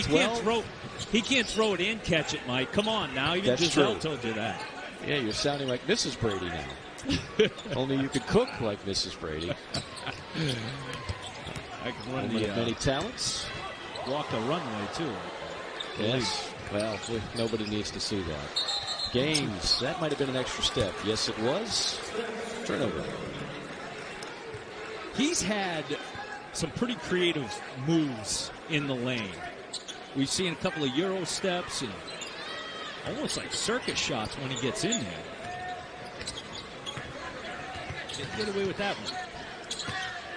he can't throw it and catch it, Mike. Come on now. Even Giselle told you that. Yeah, you're sounding like Mrs. Brady now. Only you could cook like Mrs. Brady. I can run many talents. Walk the runway, too. Yes. Well, nobody needs to see that. Gaines, that might have been an extra step. Yes, it was. Turnover. He's had some pretty creative moves in the lane. We've seen a couple of Euro steps and almost like circus shots when he gets in there. Didn't get away with that one.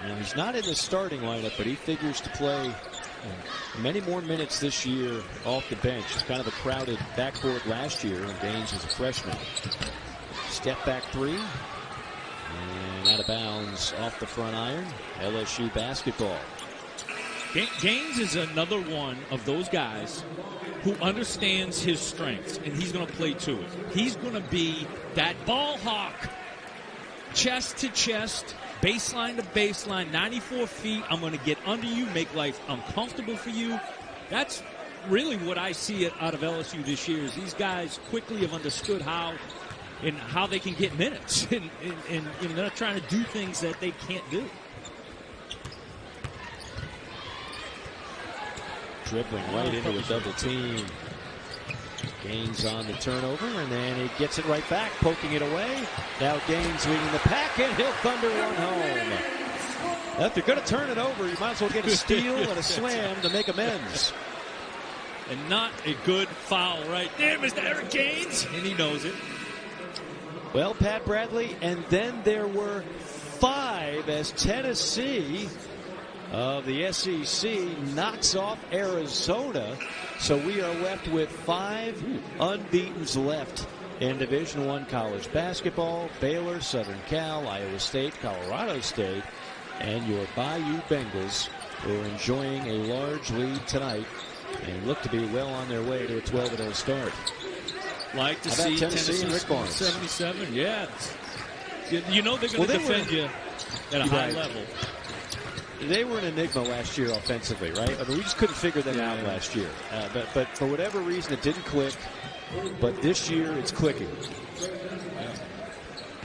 Now, he's not in the starting lineup, but he figures to play many more minutes this year off the bench. It's kind of a crowded backcourt last year, and Gaines was a freshman. Step back three. And out of bounds off the front iron. LSU basketball. Gaines is another one of those guys who understands his strengths, and he's going to play to it. He's going to be that ball hawk. Chest to chest. Baseline to baseline, 94 feet. I'm going to get under you, make life uncomfortable for you. That's really what I see out of LSU this year is these guys quickly have understood how they can get minutes. And they're not trying to do things that they can't do. Dribbling right into a double team. Gaines on the turnover, and then he gets it right back, poking it away. Now Gaines leading the pack, and he'll thunder one home. If you're going to turn it over, you might as well get a steal and a slam to make amends. And not a good foul right there, Mr. Eric Gaines. And he knows it. Well, Pat Bradley, and then there were 5 as Tennessee of the SEC knocks off Arizona. So we are left with 5 unbeatens left in Division I college basketball. Baylor, Southern Cal, Iowa State, Colorado State, and your Bayou Bengals, who are enjoying a large lead tonight and look to be well on their way to a 12-0 start. Like to see Tennessee and Rick Barnes. 77, yeah. You know they're going to defend you at a high level. They were an enigma last year offensively, right? I mean, we just couldn't figure them out last year. But for whatever reason, it didn't click. But this year, it's clicking.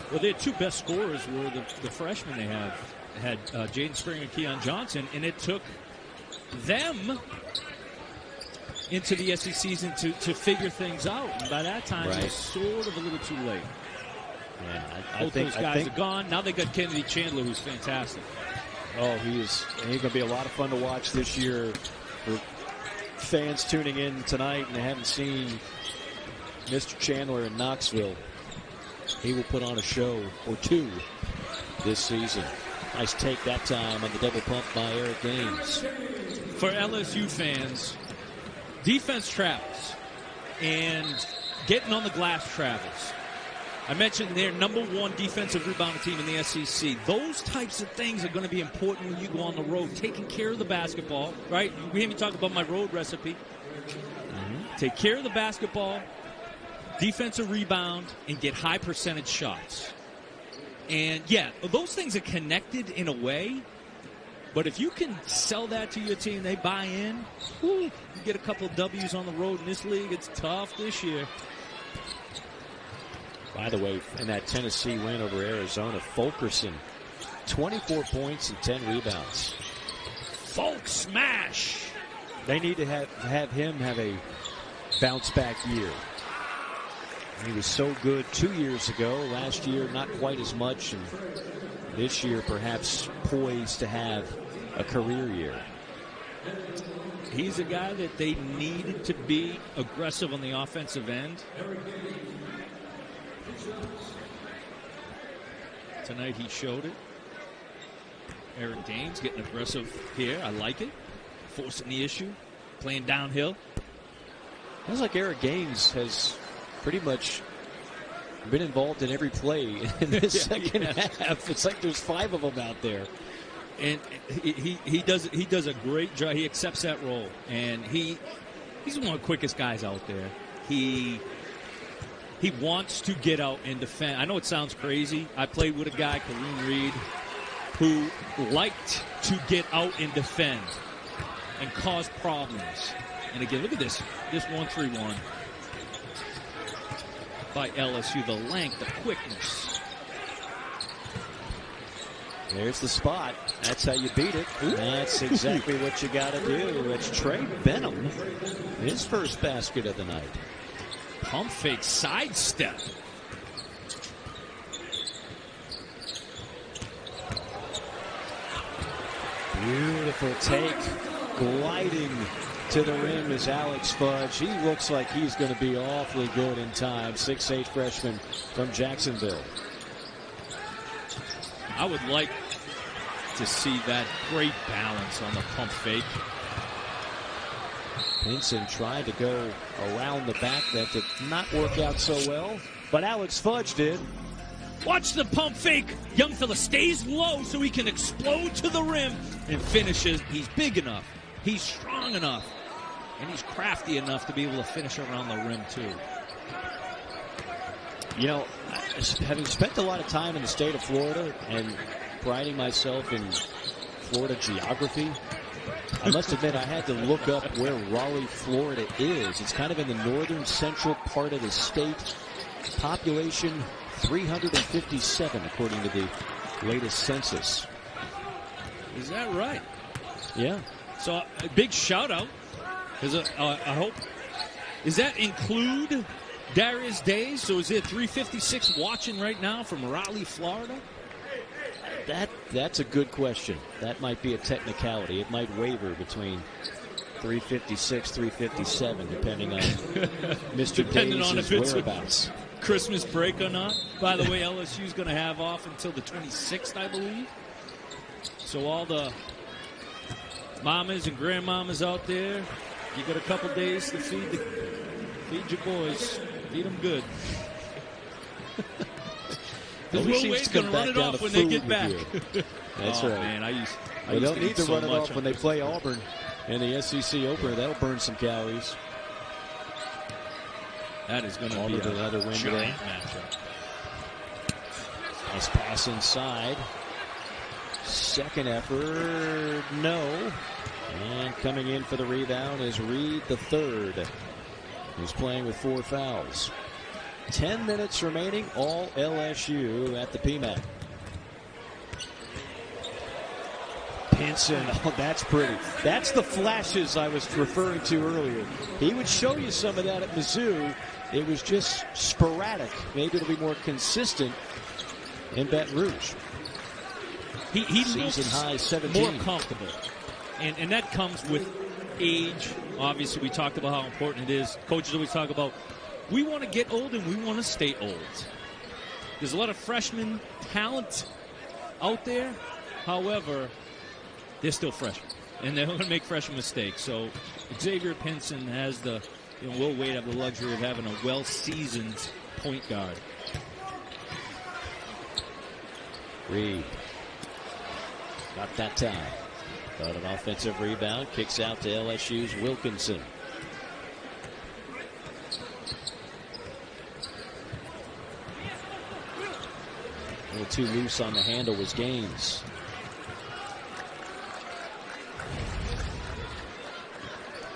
Well, their 2 best scorers were the freshmen they had Jaden Springer and Keon Johnson, and it took them into the SEC season to figure things out. And by that time, it was sort of a little too late. Yeah, Both those guys are gone. Now they got Kennedy Chandler, who's fantastic. Oh, he's going to be a lot of fun to watch this year for fans tuning in tonight and haven't seen Mr. Chandler in Knoxville. He will put on a show or 2 this season. Nice take that time on the double pump by Eric Gaines. For LSU fans, defense travels, and getting on the glass travels. I mentioned they're #1 defensive rebounding team in the SEC. Those types of things are going to be important when you go on the road. Taking care of the basketball, right? You hear me talk about my road recipe. Take care of the basketball, defensive rebound, and get high percentage shots. And, yeah, those things are connected in a way. But if you can sell that to your team, they buy in, you get a couple of W's on the road in this league. It's tough this year. By the way, in that Tennessee win over Arizona, Fulkerson, 24 points and 10 rebounds. Folk smash. They need to have him have a bounce-back year. He was so good 2 years ago. Last year, not quite as much. And this year, perhaps poised to have a career year. He's a guy that they needed to be aggressive on the offensive end. Tonight he showed it. Eric Gaines getting aggressive here. I like it. Forcing the issue. Playing downhill. Sounds like Eric Gaines has pretty much been involved in every play in this second half. It's like there's 5 of them out there. And he does a great job. He accepts that role. And he's one of the quickest guys out there. He wants to get out and defend. I know it sounds crazy. I played with a guy, Kareem Reed, who liked to get out and defend and cause problems. And again, look at this 1-3-1 by LSU. The length, the quickness. There's the spot. That's how you beat it. That's exactly what you got to do. It's Trey Benham, his first basket of the night. Pump fake sidestep. Beautiful take. Gliding to the rim is Alex Fudge. He looks like he's going to be awfully good in time. 6'8" freshman from Jacksonville. I would like to see that great balance on the pump fake. Pinson tried to go around the back. That did not work out so well, but Alex Fudge did. Watch the pump fake. Young fella stays low so he can explode to the rim and finishes. He's big enough. He's strong enough. And he's crafty enough to be able to finish around the rim, too. You know, having spent a lot of time in the state of Florida and priding myself in Florida geography, I must admit I had to look up where Raleigh, Florida is. It's kind of in the northern central part of the state. Population 357, according to the latest census. Is that right? Yeah. So a big shout out. I hope. Does that include Darius Days? So is it 356 watching right now from Raleigh, Florida? That's a good question. That might be a technicality. It might waver between 356, 357, depending on Mr. Days' whereabouts. Christmas break or not. By the way, LSU is going to have off until the 26th, I believe. So all the mamas and grandmamas out there, you got a couple days to feed your boys. Feed them good. Because Will Wade's going to run it off when they get back. That's right. Man, I don't need to run it off when they play Auburn in the SEC opener. That'll burn some calories. That is going to be another win giant matchup. Nice pass inside. Second effort, no. And coming in for the rebound is Reed the third, who's playing with 4 fouls. 10 minutes remaining, all LSU at the PMAC. Pinson, oh, that's pretty. That's the flashes I was referring to earlier. He would show you some of that at Mizzou. It was just sporadic. Maybe it'll be more consistent in Baton Rouge. He season high 17. More comfortable. And that comes with age. Obviously, we talked about how important it is. Coaches always talk about, we want to get old and we want to stay old. There's a lot of freshman talent out there. However, they're still freshmen, and they're going to make freshman mistakes. So Xavier Pinson has Will Wade have the luxury of having a well-seasoned point guard. Reed got that time. Got an offensive rebound. Kicks out to LSU's Wilkinson. A little too loose on the handle was Gaines.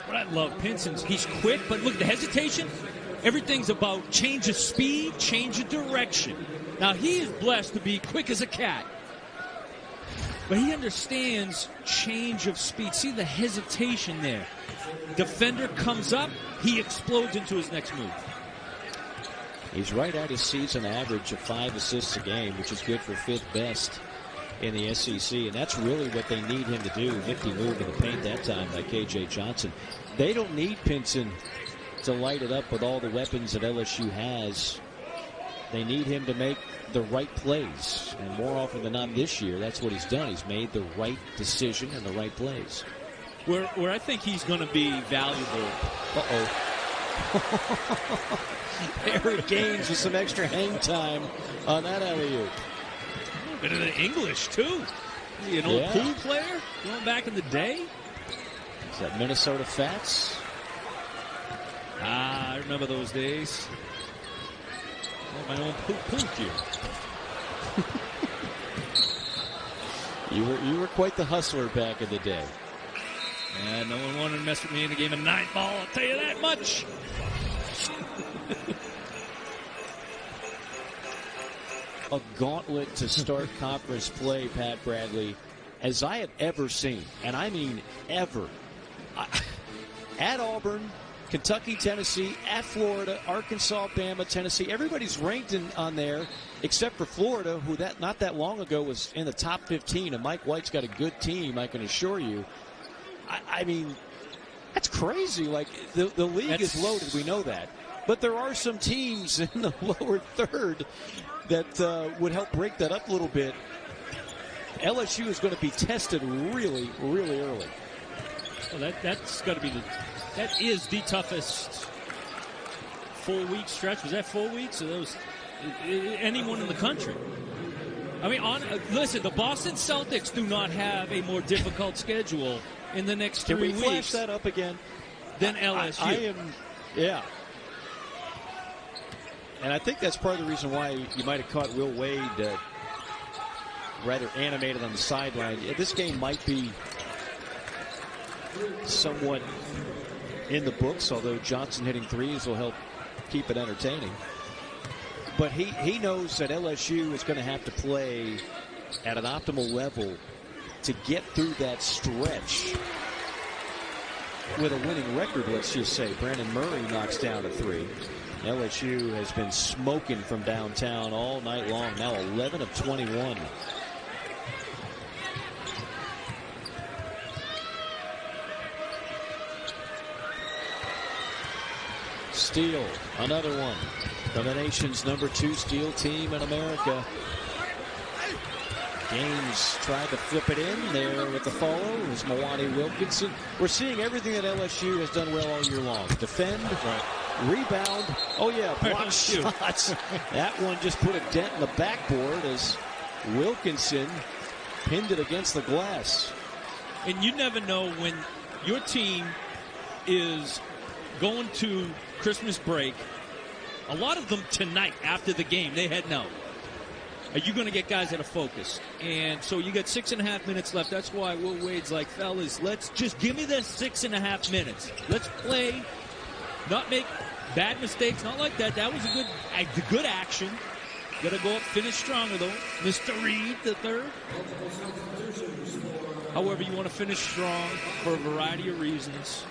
What I love, Pinson's, he's quick, but look at the hesitation. Everything's about change of speed, change of direction. Now, he is blessed to be quick as a cat. But he understands change of speed. See the hesitation there. Defender comes up, he explodes into his next move. He's right at his season average of 5 assists a game, which is good for 5th best in the SEC. And that's really what they need him to do. Nifty move in the paint that time by K.J. Johnson. They don't need Pinson to light it up with all the weapons that LSU has. They need him to make the right plays. And more often than not this year, that's what he's done. He's made the right decision and the right plays. Where I think he's going to be valuable. Eric Gaines with some extra hang time on that alley-oop. A bit of the English, too. An old pool player going back in the day. Is that Minnesota Fats? I remember those days. My own pool cue. You were quite the hustler back in the day. And no one wanted to mess with me in a game of 9-ball, I'll tell you that much. A gauntlet to start conference play, Pat Bradley, as I have ever seen, and I mean ever. At Auburn, Kentucky, Tennessee, at Florida, Arkansas, Bama, Tennessee. Everybody's ranked on there except for Florida, who not that long ago was in the top 15. And Mike White's got a good team, I can assure you. I mean, that's crazy. Like, the league is loaded. We know that. But there are some teams in the lower third that would help break that up a little bit. LSU is going to be tested really, really early. Well, that's got to be that is the toughest 4-week stretch. Was that 4 weeks? Or those anyone in the country? I mean, listen, the Boston Celtics do not have a more difficult schedule in the next 3 weeks. Can we flash that up again? Than LSU. Yeah. And I think that's part of the reason why you might have caught Will Wade rather animated on the sideline. This game might be somewhat in the books, although Johnson hitting threes will help keep it entertaining. But he knows that LSU is going to have to play at an optimal level to get through that stretch with a winning record, let's just say. Brandon Murray knocks down a three. LSU has been smoking from downtown all night long. Now 11 of 21 steal. Another one from the nation's #2 steal team in America. Gaines tried to flip it in there with the follow. It was Milwaukee Wilkinson. We're seeing everything that LSU has done well all year long. Defend, rebound. Oh, yeah, block shots. That one just put a dent in the backboard as Wilkinson pinned it against the glass. And you never know when your team is going to Christmas break. A lot of them tonight after the game, they head out. Are you going to get guys that are focused? And so you got 6.5 minutes left. That's why Will Wade's like, fellas, let's just give me the 6.5 minutes. Let's play, not make bad mistakes, not like that. That was a good action. Got to go up, finish stronger, though. Mr. Reed, the third. However, you want to finish strong for a variety of reasons.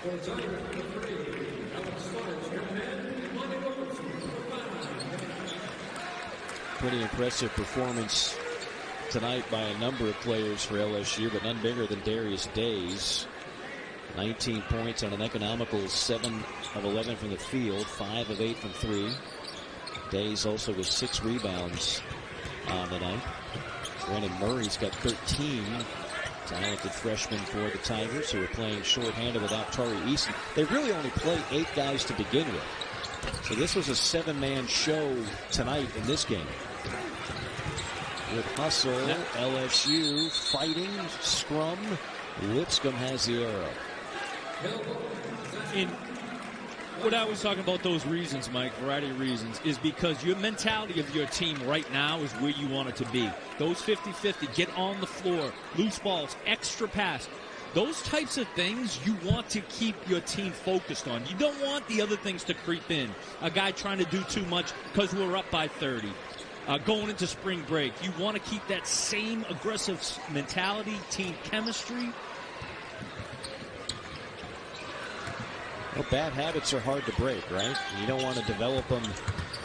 Pretty impressive performance tonight by a number of players for LSU, but none bigger than Darius Days. 19 points on an economical 7 of 11 from the field, 5 of 8 from 3. Days also with 6 rebounds on the night. Brandon Murray's got 13. Talented freshman for the Tigers, who are playing shorthanded without Tari Eason. They really only play 8 guys to begin with. So this was a 7-man show tonight in this game. With hustle, LSU fighting, scrum. Lipscomb has the arrow. In what I was talking about, those reasons, Mike, variety of reasons, is because your mentality of your team right now is where you want it to be. Those 50-50, get on the floor, loose balls, extra pass. Those types of things you want to keep your team focused on. You don't want the other things to creep in. A guy trying to do too much because we're up by 30. Going into spring break, you want to keep that same aggressive mentality, team chemistry. Well, bad habits are hard to break, right? You don't want to develop them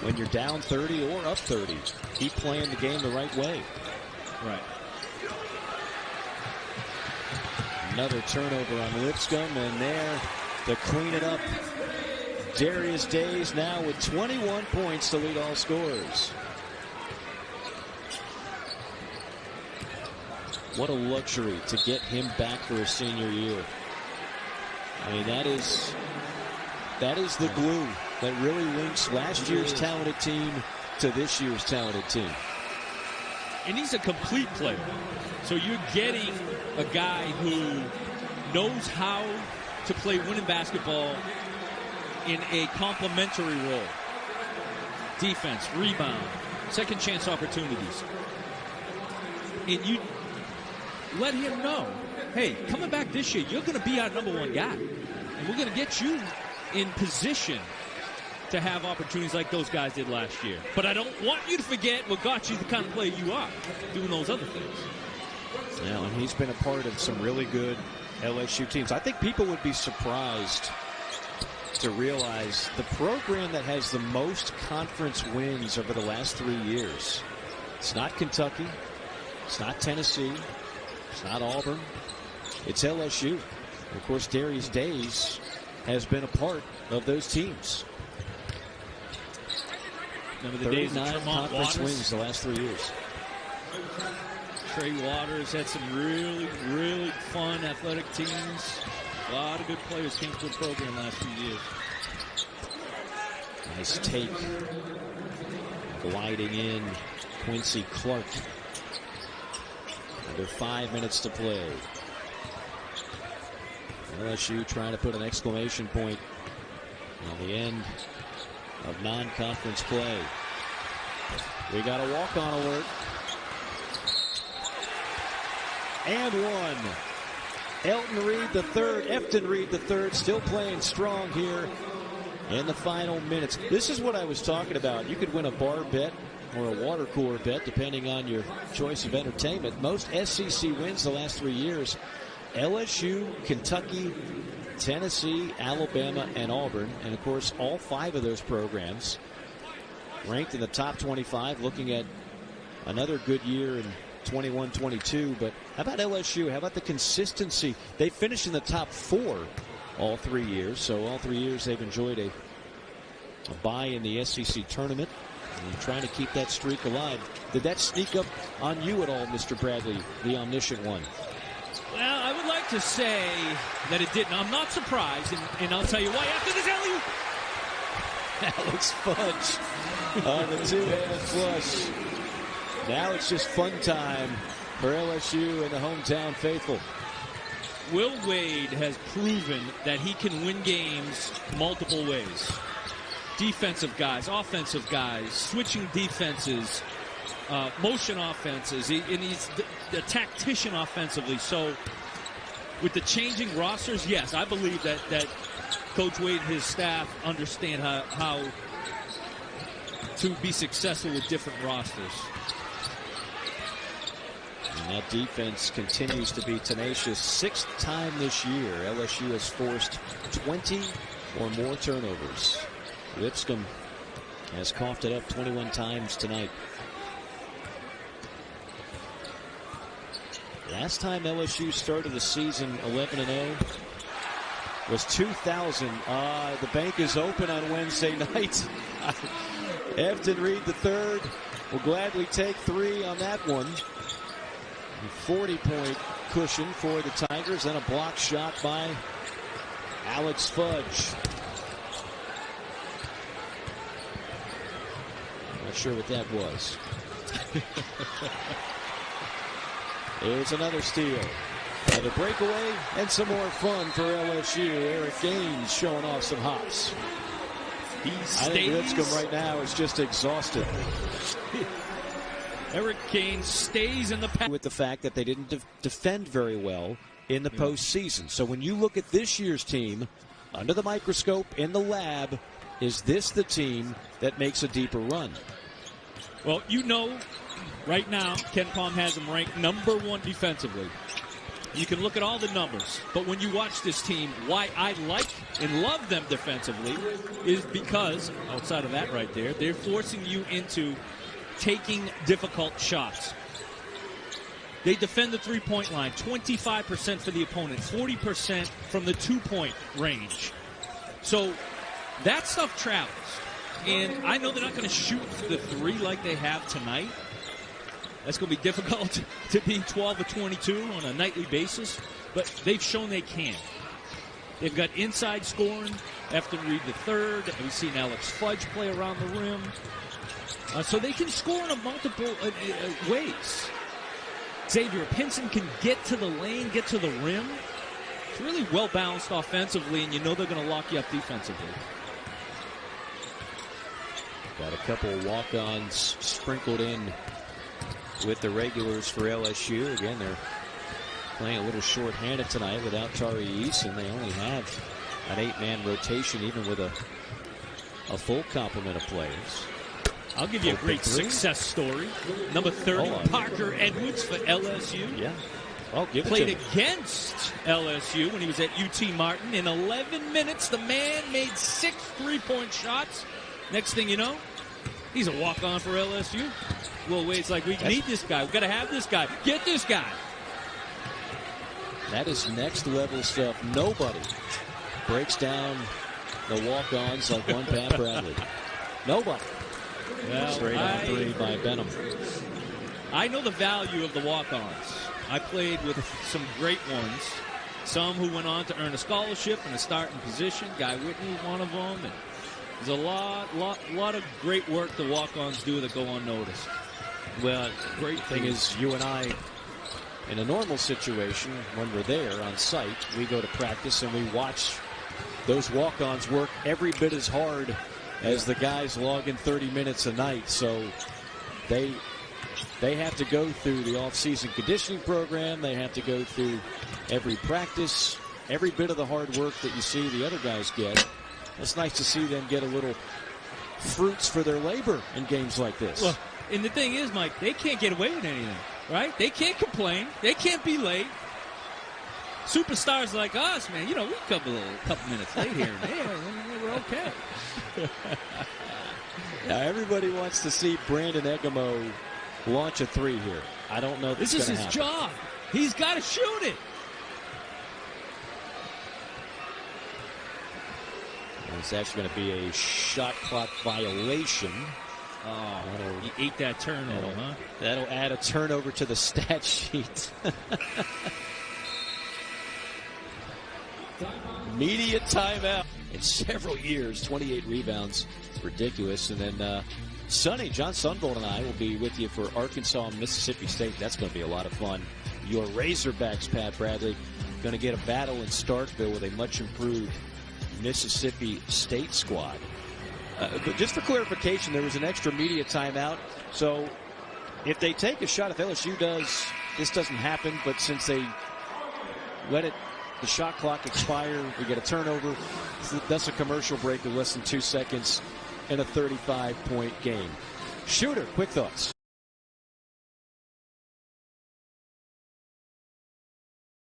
when you're down 30 or up 30. Keep playing the game the right way. Right. Another turnover on Lipscomb, and there to clean it up. Darius Days now with 21 points to lead all scorers. What a luxury to get him back for his senior year. I mean, that is the glue that really links last year's talented team to this year's talented team. And he's a complete player. So you're getting a guy who knows how to play winning basketball in a complementary role. Defense, rebound, second chance opportunities. And you let him know, hey, coming back this year, you're going to be our #1 guy. And we're going to get you in position to have opportunities like those guys did last year. But I don't want you to forget what got you the kind of player you are, doing those other things. Yeah, and he's been a part of some really good LSU teams. I think people would be surprised to realize the program that has the most conference wins over the last 3 years. It's not Kentucky. It's not Tennessee. It's not Auburn. It's LSU. And of course, Darius Days has been a part of those teams. Remember the days of 39 conference wins the last 3 years. Trey Waters had some really, really fun athletic teams. A lot of good players came to the program last few years. Nice take. Gliding in, Quincy Clark. Under 5 minutes to play. LSU trying to put an exclamation point on the end of non-conference play. We got a walk-on alert. And one. Elton Reed III, Efton Reed III, still playing strong here in the final minutes. This is what I was talking about. You could win a bar bet or a water cooler bet, depending on your choice of entertainment. Most SEC wins the last 3 years. LSU, Kentucky, Tennessee, Alabama, and Auburn. And, of course, all 5 of those programs ranked in the top 25, looking at another good year in 21-22. But how about LSU? How about the consistency? They finished in the top 4 all 3 years. So all 3 years they've enjoyed a a bye in the SEC tournament. And trying to keep that streak alive. Did that sneak up on you at all, Mr. Bradley, the omniscient one? Well, I would like to say that it didn't. I'm not surprised, and I'll tell you why after this alley-oop. Alex Fudge on the two-hand flush. Now it's just fun time for LSU and the hometown faithful. Will Wade has proven that he can win games multiple ways. Defensive guys, offensive guys, switching defenses, motion offenses, and he's the tactician offensively. So with the changing rosters, yes, I believe that Coach Wade and his staff understand how to be successful with different rosters. And that defense continues to be tenacious. Sixth time this year, LSU has forced 20 or more turnovers. Lipscomb has coughed it up 21 times tonight. Last time LSU started the season 11-0 was 2000. The bank is open on Wednesday night. Efton Reed III will gladly take 3 on that one. 40-point cushion for the Tigers, and a block shot by Alex Fudge. Not sure what that was. Here's another steal. Another breakaway and some more fun for LSU. Eric Gaines showing off some hops. I think Lipscomb right now is just exhausted. Eric Gaines stays in the pack. With the fact that they didn't defend very well in the postseason. So when you look at this year's team under the microscope in the lab, is this the team that makes a deeper run? Well, you know, right now, Ken Palm has them ranked #1 defensively. You can look at all the numbers, but when you watch this team, why I like and love them defensively is because, outside of that right there, they're forcing you into taking difficult shots. They defend the three-point line, 25% for the opponent, 40% from the two-point range. So that stuff travels. And I know they're not going to shoot the three like they have tonight. That's going to be difficult to be 12 of 22 on a nightly basis. But they've shown they can. They've got inside scoring. Efton Reed III. We've seen Alex Fudge play around the rim. So they can score in a multiple ways. Xavier Pinson can get to the lane, get to the rim. It's really well-balanced offensively, and you know they're going to lock you up defensively. Got a couple of walk-ons sprinkled in with the regulars for LSU. Again, they're playing a little short-handed tonight without Tari Eason. They only have an 8-man rotation, even with a full complement of players. I'll give you a great success story. Number 30, Parker Edwards for LSU. Yeah. Oh, give it Played to me. against LSU when he was at UT Martin. In 11 minutes, the man made 6 3-point shots. Next thing you know, he's a walk-on for LSU. Will Wade's like, we need this guy. We've got to have this guy. Get this guy. That is next-level stuff. Nobody breaks down the walk-ons like one Pat Bradley. Nobody. Well, straight on 3 by Benham. I know the value of the walk-ons. I played with some great ones. Some who went on to earn a scholarship and a starting position. Guy Whitney, one of them. And there's a lot of great work the walk-ons do that go unnoticed. Well, great thing is you and I, in a normal situation, when we're there on site, we go to practice and we watch those walk-ons work every bit as hard as the guys logging 30 minutes a night. So they have to go through the off-season conditioning program. They have to go through every practice, every bit of the hard work that you see the other guys get. It's nice to see them get a little fruits for their labor in games like this. Well, and the thing is, Mike, they can't get away with anything, right? They can't complain. They can't be late. Superstars like us, man, you know, we come a couple minutes late here and there, and we're okay. Now, everybody wants to see Brandon Egemo launch a 3 here. I don't know if this is his job. He's got to shoot it. It's actually going to be a shot clock violation. Oh, he ate that turnover, huh? That'll add a turnover to the stat sheet. Media timeout. In several years, 28 rebounds. It's ridiculous. And then Sonny, John Sunvold and I will be with you for Arkansas and Mississippi State. That's going to be a lot of fun. Your Razorbacks, Pat Bradley, going to get a battle in Starkville with a much improved Mississippi State squad. But just for clarification, there was an extra media timeout. So if they take a shot, if LSU does, this doesn't happen. But since they let the shot clock expire, we get a turnover. That's a commercial break of less than 2 seconds in a 35-point game. Shooter, quick thoughts.